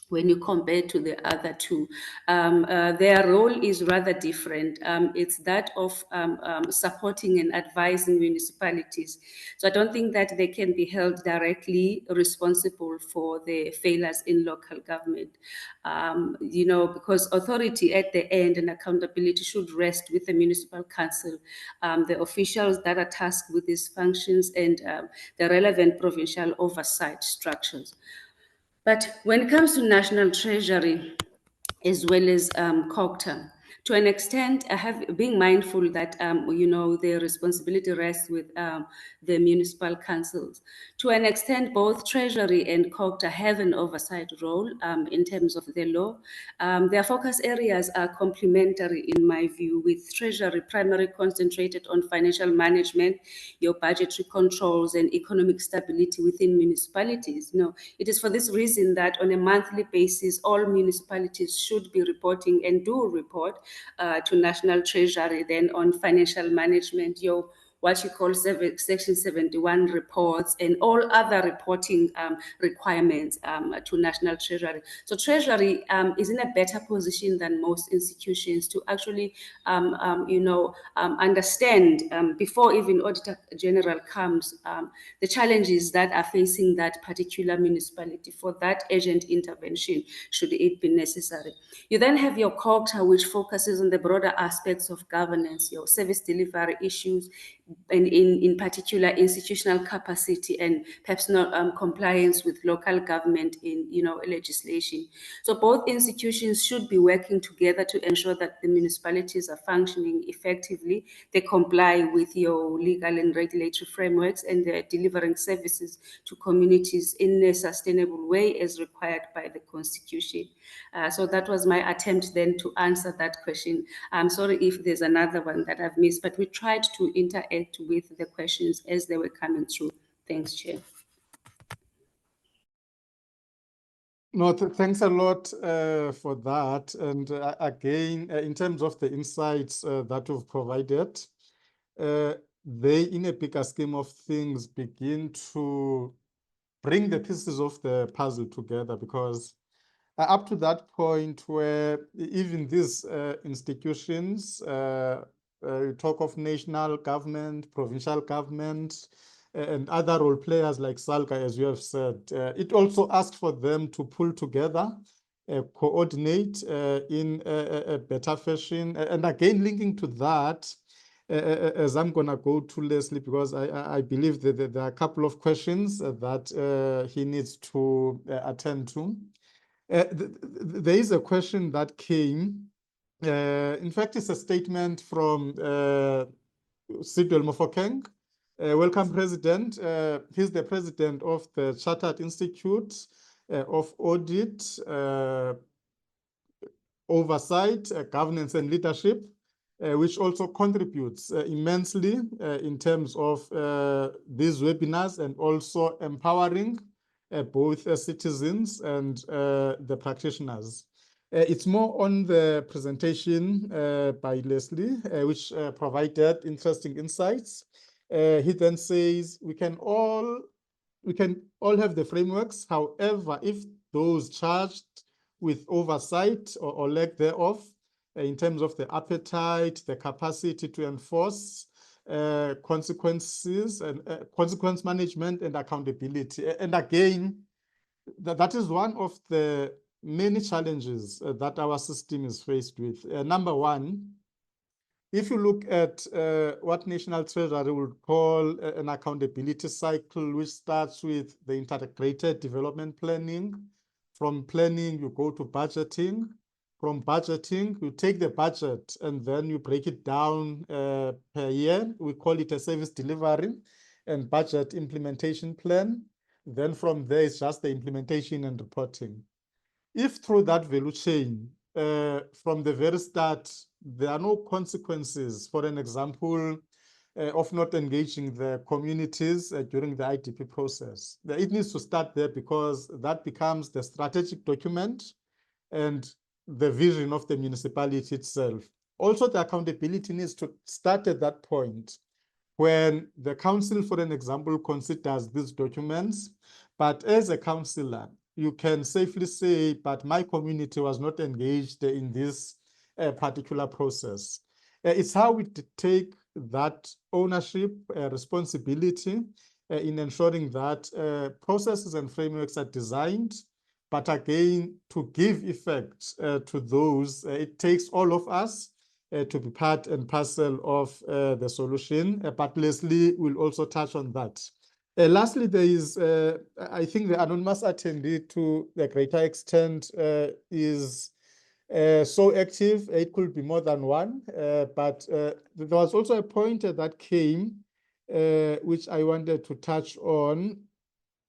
when you compare to the other two. Their role is rather different. It's that of supporting and advising municipalities. So I don't think that they can be held directly responsible for the failures in local government. Because authority at the end and accountability should rest with the municipal council, the officials that are tasked with these functions, and the relevant provincial oversight structures. But when it comes to National Treasury, as well as COGTA, To an extent, being mindful that the responsibility rests with the municipal councils. To an extent, both Treasury and COGTA have an oversight role in terms of the law. Their focus areas are complementary in my view, with Treasury primarily concentrated on financial management, your budgetary controls, and economic stability within municipalities. It is for this reason that on a monthly basis, all municipalities should be reporting and do report to National Treasury then on financial management, what you call Section 71 reports and all other reporting requirements to National Treasury. So Treasury is in a better position than most institutions to actually, understand before even Auditor General comes, the challenges that are facing that particular municipality for that urgent intervention, should it be necessary. You then have your COGTA, which focuses on the broader aspects of governance, your service delivery issues, and in particular institutional capacity and perhaps not compliance with local government in legislation. So both institutions should be working together to ensure that the municipalities are functioning effectively, they comply with your legal and regulatory frameworks, and they're delivering services to communities in a sustainable way as required by the Constitution. So that was my attempt then to answer that question. I'm sorry if there's another one that I've missed, but we tried to interact with the questions as they were coming through. Thanks, Chair. No, thanks a lot for that. And again, in terms of the insights that you've provided, they, in a bigger scheme of things, begin to bring the pieces of the puzzle together, because up to that point where even these institutions, you talk of national government, provincial government, and other role players like SALGA, as you have said, it also asked for them to pull together, coordinate in a better fashion. And again, linking to that, as I'm going to go to Leslie, because I believe that there are a couple of questions that he needs to attend to. There is a question that came. In fact, it's a statement from Sibel Mofokeng. Welcome, President. He's the president of the Chartered Institute of Audit, Oversight, Governance and Leadership, which also contributes immensely in terms of these webinars and also empowering both citizens and the practitioners. It's more on the presentation by Leslie, which provided interesting insights. He then says we can all have the frameworks. However, if those charged with oversight or lack thereof, in terms of the appetite, the capacity to enforce consequences and consequence management and accountability. And again, that is one of the many challenges that our system is faced with. Number one, if you look at what National Treasury would call an accountability cycle, which starts with the integrated development planning. From planning, you go to budgeting. From budgeting, you take the budget and then you break it down per year. We call it a service delivery and budget implementation plan. Then from there, it's just the implementation and reporting. If through that value chain, from the very start, there are no consequences, for an example, of not engaging the communities during the IDP process. It needs to start there, because that becomes the strategic document and the vision of the municipality itself. Also, the accountability needs to start at that point when the council, for an example, considers these documents. But as a councillor, you can safely say, but my community was not engaged in this particular process. It's how we take that ownership, responsibility in ensuring that processes and frameworks are designed. But again, to give effect to those, it takes all of us to be part and parcel of the solution. But Leslie will also touch on that. Lastly, there is, I think, the anonymous attendee to the greater extent is So active, it could be more than one, but there was also a point that came, which I wanted to touch on.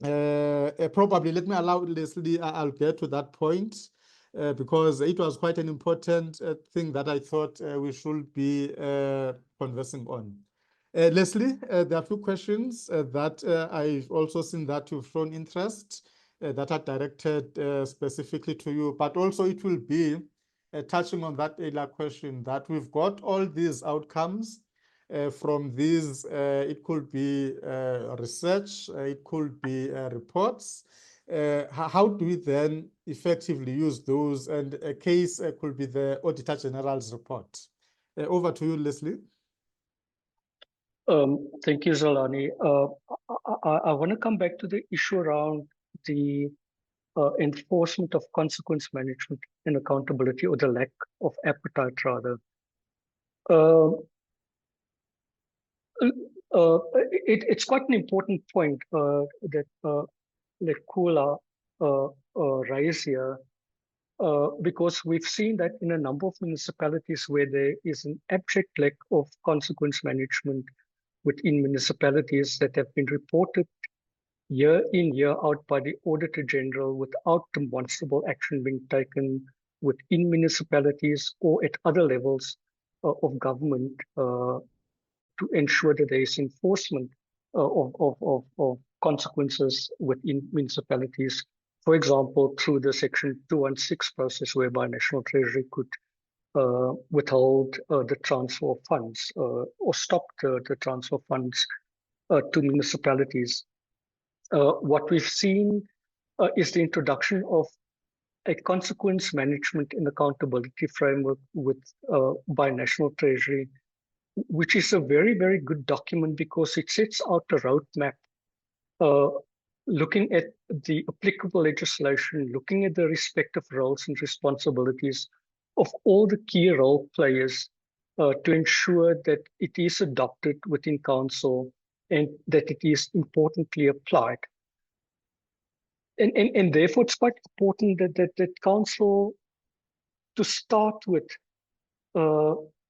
Probably let me allow Leslie, I'll get to that point, because it was quite an important thing that I thought we should be conversing on. Leslie, there are two questions that I've also seen that you've shown interest that are directed specifically to you, but also it will be touching on that earlier question that we've got all these outcomes from these. It could be research, it could be reports. How do we then effectively use those? And a case could be the Auditor General's report. Over to you, Leslie. Thank you, Zolani. I want to come back to the issue around the enforcement of consequence management and accountability, or the lack of appetite, rather. It's quite an important point that Lekula raised here, because we've seen that in a number of municipalities where there is an abject lack of consequence management within municipalities that have been reported year in, year out by the Auditor General without demonstrable action being taken within municipalities or at other levels of government to ensure that there is enforcement of consequences within municipalities. For example, through the Section 216 process, whereby National Treasury could withhold the transfer of funds or stop the transfer of funds to municipalities. What we've seen is the introduction of a consequence management and accountability framework by National Treasury, which is a very, very good document because it sets out a roadmap, looking at the applicable legislation, looking at the respective roles and responsibilities of all the key role players to ensure that it is adopted within council and that it is importantly applied. And therefore, it's quite important that council, to start with,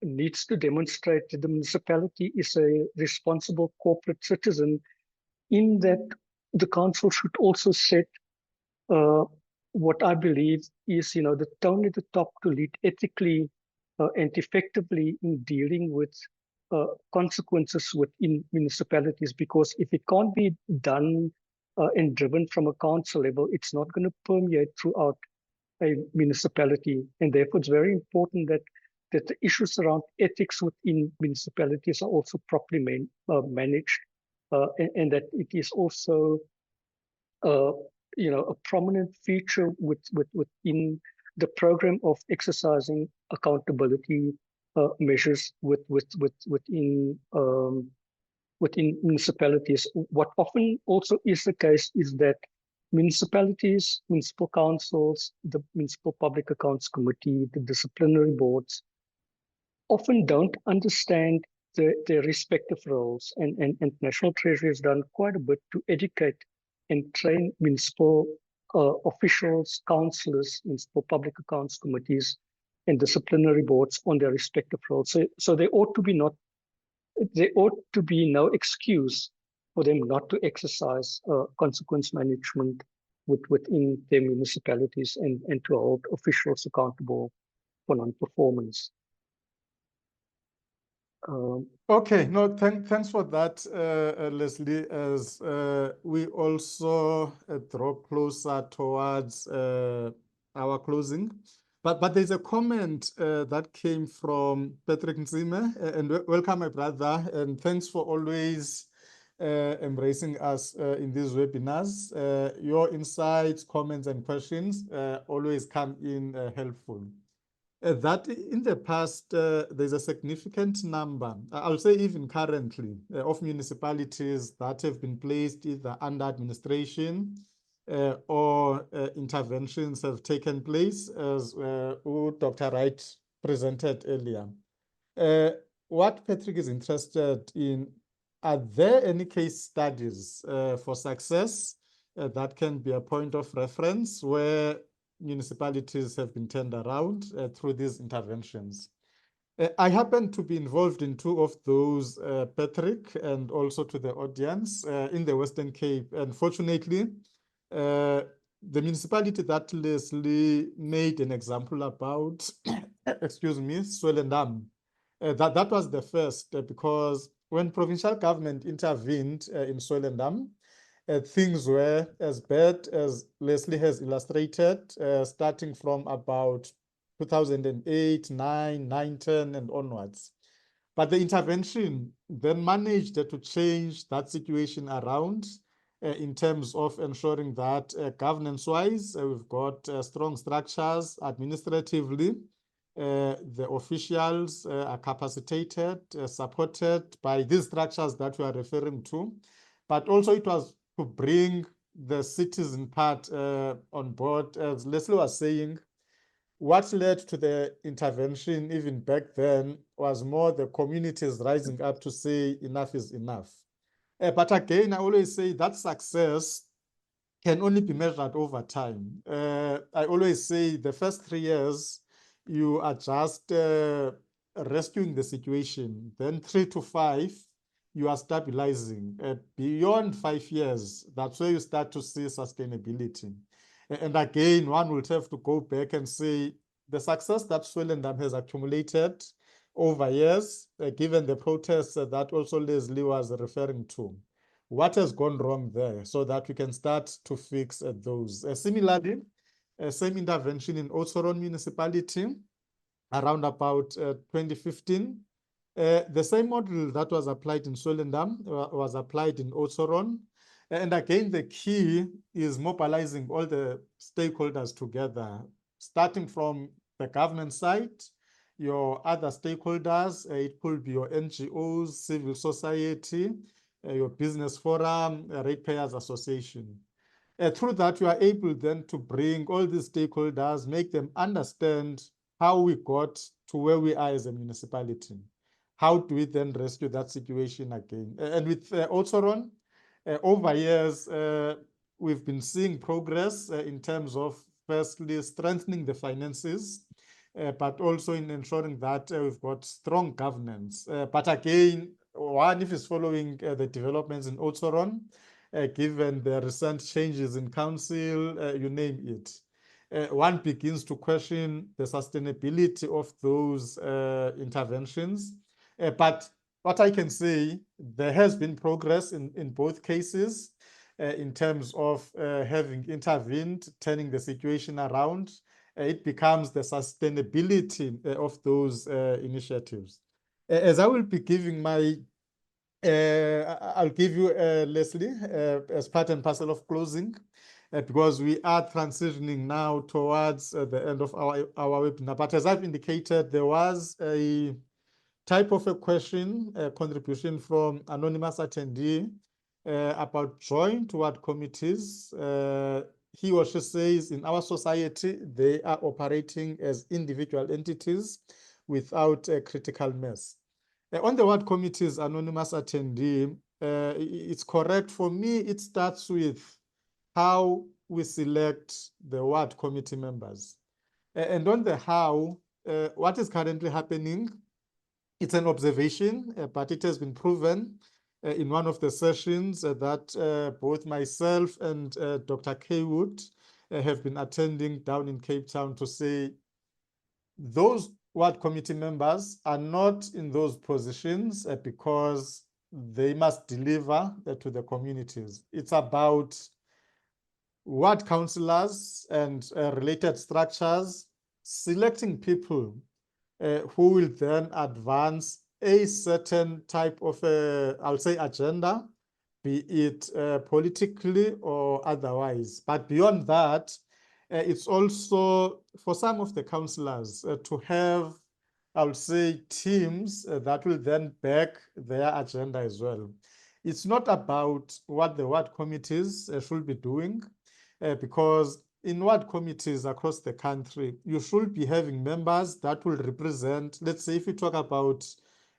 needs to demonstrate that the municipality is a responsible corporate citizen, in that the council should also set what I believe is, the tone at the top to lead ethically and effectively in dealing with consequences within municipalities. Because if it can't be done and driven from a council level, it's not going to permeate throughout a municipality. And therefore, it's very important that the issues around ethics within municipalities are also properly managed, and that it is also a prominent feature within the program of exercising accountability measures within municipalities. What often also is the case is that municipalities, municipal councils, the Municipal Public Accounts Committee, the disciplinary boards, often don't understand their respective roles. And National Treasury has done quite a bit to educate and train municipal officials, councillors, municipal public accounts committees, and disciplinary boards on their respective roles. So there ought to be no excuse for them not to exercise consequence management within their municipalities and to hold officials accountable for non-performance. Okay, no, thanks for that, Leslie, as we also draw closer towards our closing. But there's a comment that came from Patrick Nzime, and welcome, my brother, and thanks for always embracing us in these webinars. Your insights, comments, and questions always come in helpful. That in the past, there's a significant number, I'll say even currently, of municipalities that have been placed either under administration or interventions have taken place, as Dr. Wright presented earlier. What Patrick is interested in, are there any case studies for success that can be a point of reference where municipalities have been turned around through these interventions. I happen to be involved in two of those, Patrick, and also to the audience in the Western Cape. And fortunately, the municipality that Leslie made an example about, excuse me, Swellendam, that was the first, because when provincial government intervened in Swellendam, things were as bad as Leslie has illustrated, starting from about 2008, 9, 10, and onwards. But the intervention then managed to change that situation around in terms of ensuring that governance-wise, we've got strong structures administratively. The officials are capacitated, supported by these structures that we are referring to. But also it was to bring the citizen part on board. As Leslie was saying, what led to the intervention even back then was more the communities rising up to say enough is enough. But again, I always say that success can only be measured over time. I always say the first 3 years, you are just rescuing the situation. Then 3 to 5, you are stabilizing. Beyond 5 years, that's where you start to see sustainability. And again, one will have to go back and say the success that Swellendam has accumulated over years, given the protests that also Leslie was referring to. What has gone wrong there so that we can start to fix those? Similarly, same intervention in Oudtshoorn municipality around about 2015. The same model that was applied in Swellendam was applied in Oudtshoorn. And again, the key is mobilizing all the stakeholders together, starting from the government side, your other stakeholders. It could be your NGOs, civil society, your business forum, ratepayers association. Through that, you are able then to bring all these stakeholders, make them understand how we got to where we are as a municipality. How do we then rescue that situation again? And with Oudtshoorn, over years, we've been seeing progress in terms of firstly strengthening the finances, but also in ensuring that we've got strong governance. But again, one, if it's following the developments in Oudtshoorn, given the recent changes in council, you name it, one begins to question the sustainability of those interventions. But what I can say, there has been progress in both cases in terms of having intervened, turning the situation around. It becomes the sustainability of those initiatives. As I will be giving my, I'll give you Leslie as part and parcel of closing, because we are transitioning now towards the end of our webinar. But as I've indicated, there was a type of a question, a contribution from anonymous attendee about joint ward committees. He or she says in our society, they are operating as individual entities without a critical mass. On the ward committees, anonymous attendee, it's correct. For me, it starts with how we select the ward committee members. And on the how, what is currently happening, it's an observation, but it has been proven in one of the sessions that both myself and Dr. Kaywood have been attending down in Cape Town, to say those ward committee members are not in those positions because they must deliver to the communities. It's about ward councillors and related structures selecting people who will then advance a certain type of, I'll say, agenda, be it politically or otherwise. But beyond that, it's also for some of the councillors to have, I would say, teams that will then back their agenda as well. It's not about what the ward committees should be doing, because in ward committees across the country, you should be having members that will represent, let's say, if we talk about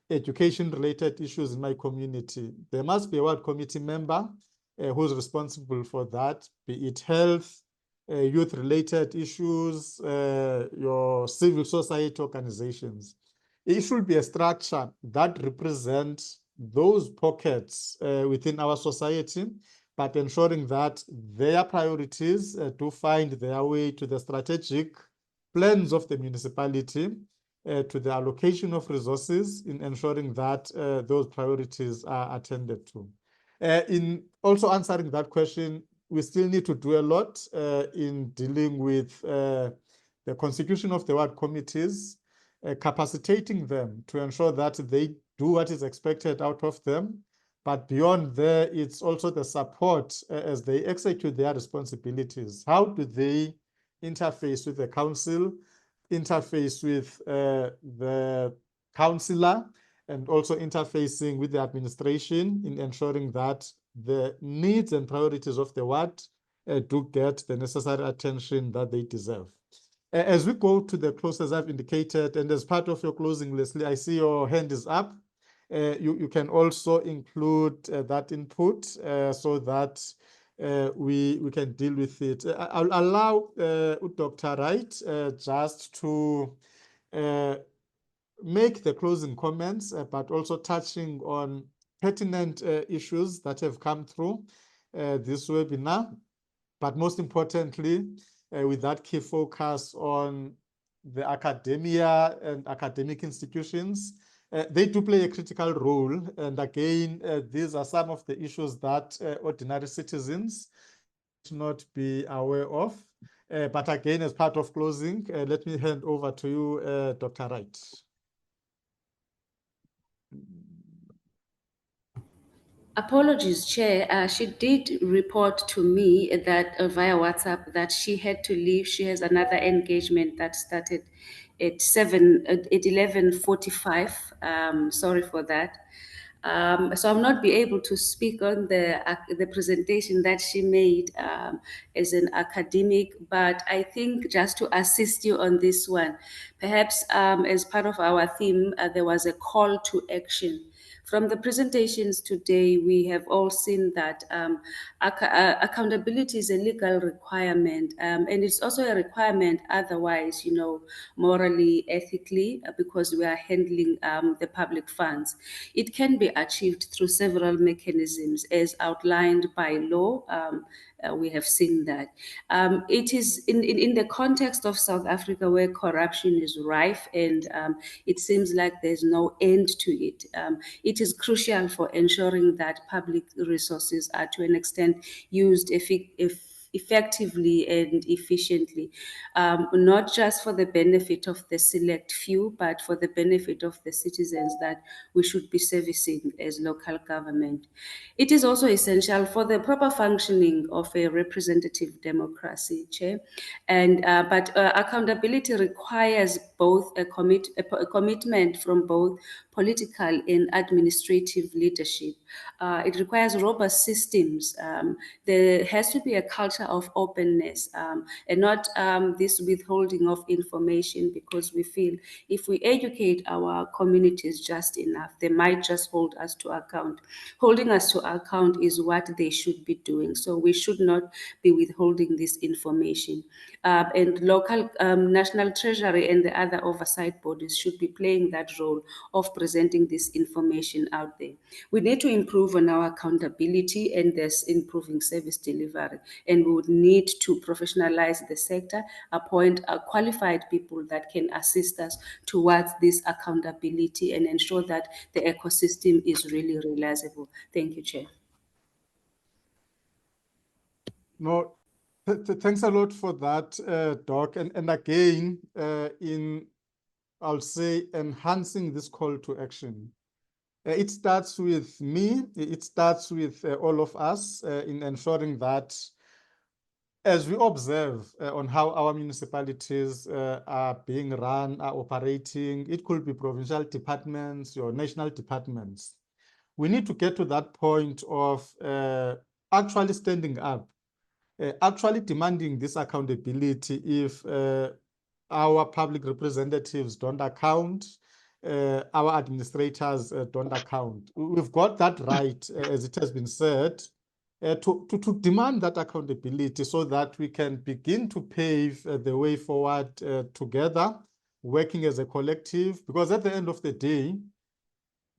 education-related issues in my community, there must be a ward committee member who's responsible for that, be it health, youth-related issues, your civil society organizations. It should be a structure that represents those pockets within our society, but ensuring that their priorities do find their way to the strategic plans of the municipality, to the allocation of resources in ensuring that those priorities are attended to. In also answering that question, we still need to do a lot in dealing with the constitution of the ward committees, capacitating them to ensure that they do what is expected out of them. But beyond there, it's also the support as they execute their responsibilities. How do they interface with the council, interface with the councillor, and also interfacing with the administration in ensuring that the needs and priorities of the ward do get the necessary attention that they deserve. As we go to the close, as I've indicated, and as part of your closing, Leslie, I see your hand is up. You can also include that input so that we can deal with it. I'll allow Dr. Wright just to make the closing comments, but also touching on pertinent issues that have come through this webinar, but most importantly, with that key focus on the academia and academic institutions. They do play a critical role. And again, these are some of the issues that ordinary citizens should not be aware of. But again, as part of closing, let me hand over to you, Dr. Wright. Apologies, Chair. She did report to me that via WhatsApp that she had to leave. She has another engagement that started at 11:45. Sorry for that. So I'll not be able to speak on the presentation that she made as an academic, but I think just to assist you on this one, perhaps as part of our theme, there was a call to action. From the presentations today, we have all seen that accountability is a legal requirement, and it's also a requirement otherwise, morally, ethically, because we are handling the public funds. It can be achieved through several mechanisms as outlined by law. We have seen that. It is in the context of South Africa where corruption is rife and it seems like there's no end to it. It is crucial for ensuring that public resources are to an extent used effectively and efficiently, not just for the benefit of the select few, but for the benefit of the citizens that we should be servicing as local government. It is also essential for the proper functioning of a representative democracy, Chair. And but accountability requires both a commitment from both political and administrative leadership. It requires robust systems. There has to be a culture of openness and not this withholding of information, because we feel if we educate our communities just enough, they might just hold us to account. Holding us to account is what they should be doing. So we should not be withholding this information. And local, national treasury and the other oversight bodies should be playing that role of presenting this information out there. We need to improve on our accountability and thus improving service delivery. And we would need to professionalize the sector, appoint qualified people that can assist us towards this accountability and ensure that the ecosystem is really realizable. Thank you, Chair. No, thanks a lot for that, Doc. And again, I'll say, enhancing this call to action. It starts with me, it starts with all of us in ensuring that as we observe on how our municipalities are being run, are operating, it could be provincial departments or national departments. We need to get to that point of actually standing up, actually demanding this accountability if our public representatives don't account, our administrators don't account. We've got that right, as it has been said, to demand that accountability so that we can begin to pave the way forward together, working as a collective, because at the end of the day,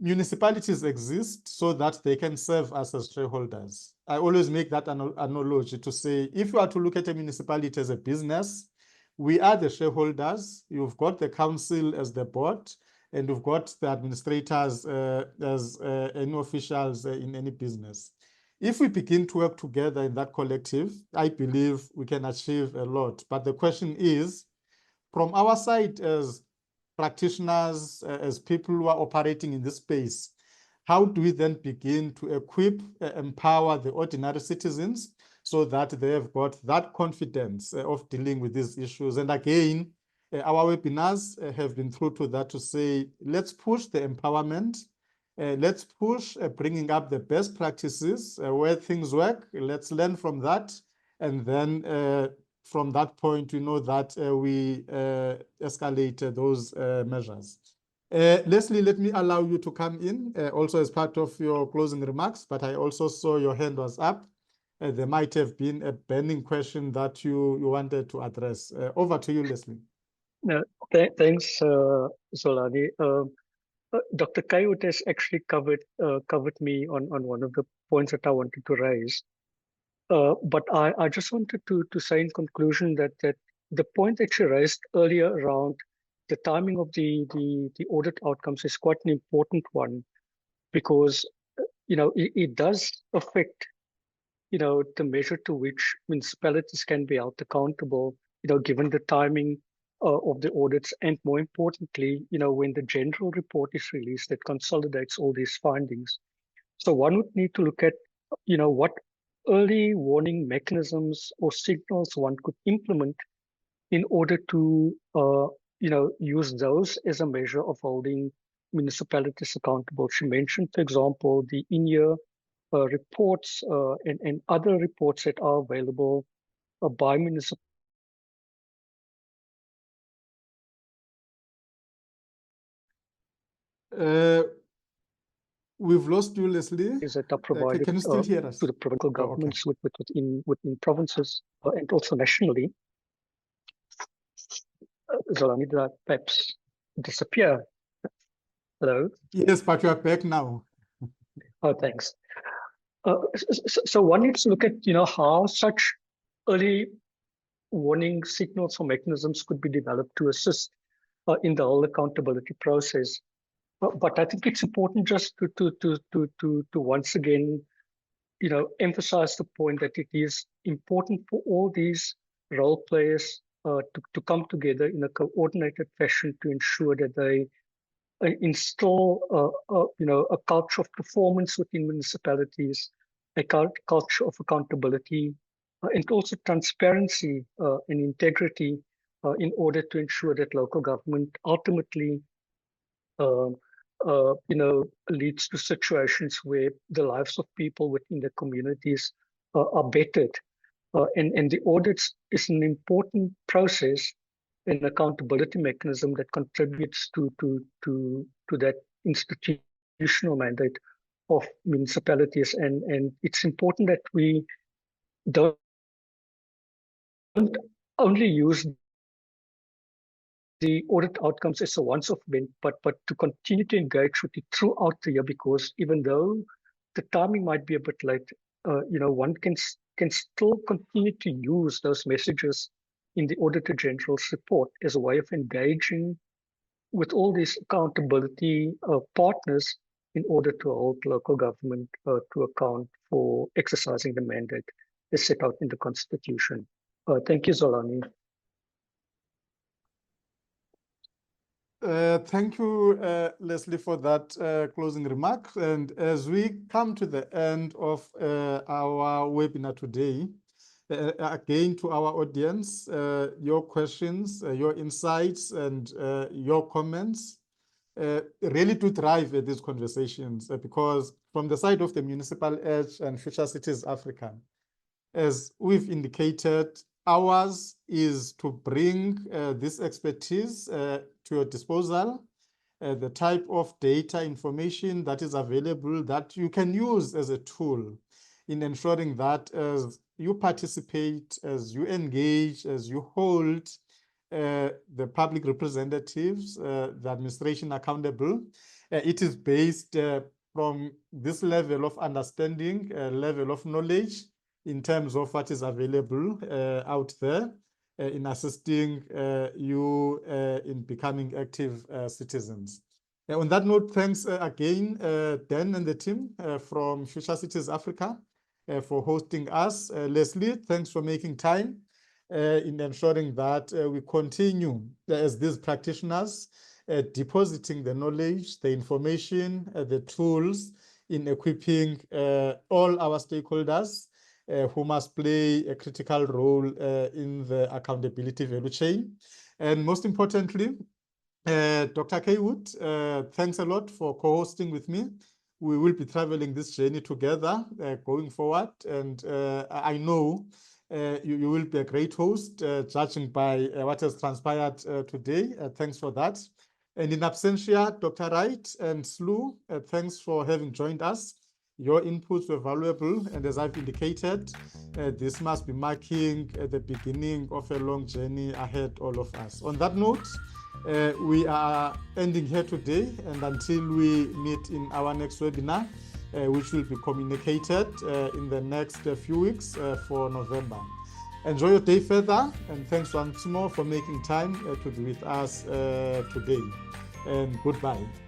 municipalities exist so that they can serve us as shareholders. I always make that analogy to say, if you are to look at a municipality as a business, we are the shareholders, you've got the council as the board, and you've got the administrators as any officials in any business. If we begin to work together in that collective, I believe we can achieve a lot. But the question is, from our side as practitioners, as people who are operating in this space, how do we then begin to equip, empower the ordinary citizens so that they have got that confidence of dealing with these issues? And again, our webinars have been through to that to say, let's push the empowerment, let's push bringing up the best practices where things work, let's learn from that, and then from that point, we know that we escalate those measures. Leslie, let me allow you to come in also as part of your closing remarks, but I also saw your hand was up. There might have been a burning question that you wanted to address. Over to you, Leslie. Thanks, Zolani. Dr. Kaywood has actually covered me on one of the points that I wanted to raise. But I just wanted to say in conclusion that the point that you raised earlier around the timing of the audit outcomes is quite an important one, because it does affect the measure to which municipalities can be held accountable, given the timing of the audits, and more importantly, when the general report is released that consolidates all these findings. So one would need to look at what early warning mechanisms or signals one could implement in order to use those as a measure of holding municipalities accountable. She mentioned, for example, the in-year reports and other reports that are available by municipalities. We've lost you, Leslie. That are provided can you still hear us? to the provincial governments within provinces and also nationally. Zolani, did I perhaps disappear? Hello? Yes, but you are back now. Oh, thanks. So one needs to look at how such early warning signals or mechanisms could be developed to assist in the whole accountability process. But I think it's important just to once again emphasize the point that it is important for all these role players to come together in a coordinated fashion to ensure that they install a culture of performance within municipalities, a culture of accountability, and also transparency and integrity in order to ensure that local government ultimately leads to situations where the lives of people within the communities are bettered. And the audits is an important process, an accountability mechanism that contributes to that institutional mandate of municipalities. And it's important that we don't only use the audit outcomes as a once-off event, but to continue to engage with it throughout the year, because even though the timing might be a bit late, one can still continue to use those messages in the Auditor General's report as a way of engaging with all these accountability partners in order to hold local government to account for exercising the mandate as set out in the Constitution. Thank you, Zolani. Thank you, Leslie, for that closing remark. And as we come to the end of our webinar today, again, to our audience, your questions, your insights, and your comments really do drive these conversations because from the side of the Municipal Edge and Future Cities Africa, as we've indicated, ours is to bring this expertise to your disposal, the type of data information that is available that you can use as a tool in ensuring that as you participate, as you engage, as you hold the public representatives, the administration accountable, it is based from this level of understanding, level of knowledge in terms of what is available out there in assisting you in becoming active citizens. On that note, thanks again, Dan and the team from Future Cities Africa for hosting us. Leslie, thanks for making time in ensuring that we continue as these practitioners depositing the knowledge, the information, the tools in equipping all our stakeholders who must play a critical role in the accountability value chain. And most importantly, Dr. Kaywood, thanks a lot for co-hosting with me. We will be traveling this journey together going forward. And I know you will be a great host, judging by what has transpired today. Thanks for that. And in absentia, Dr. Wright and Slu, thanks for having joined us. Your inputs were valuable, and as I've indicated, this must be marking the beginning of a long journey ahead, all of us. On that note, we are ending here today, and until we meet in our next webinar, which will be communicated in the next few weeks for November. Enjoy your day further, and thanks once more for making time to be with us today. And goodbye.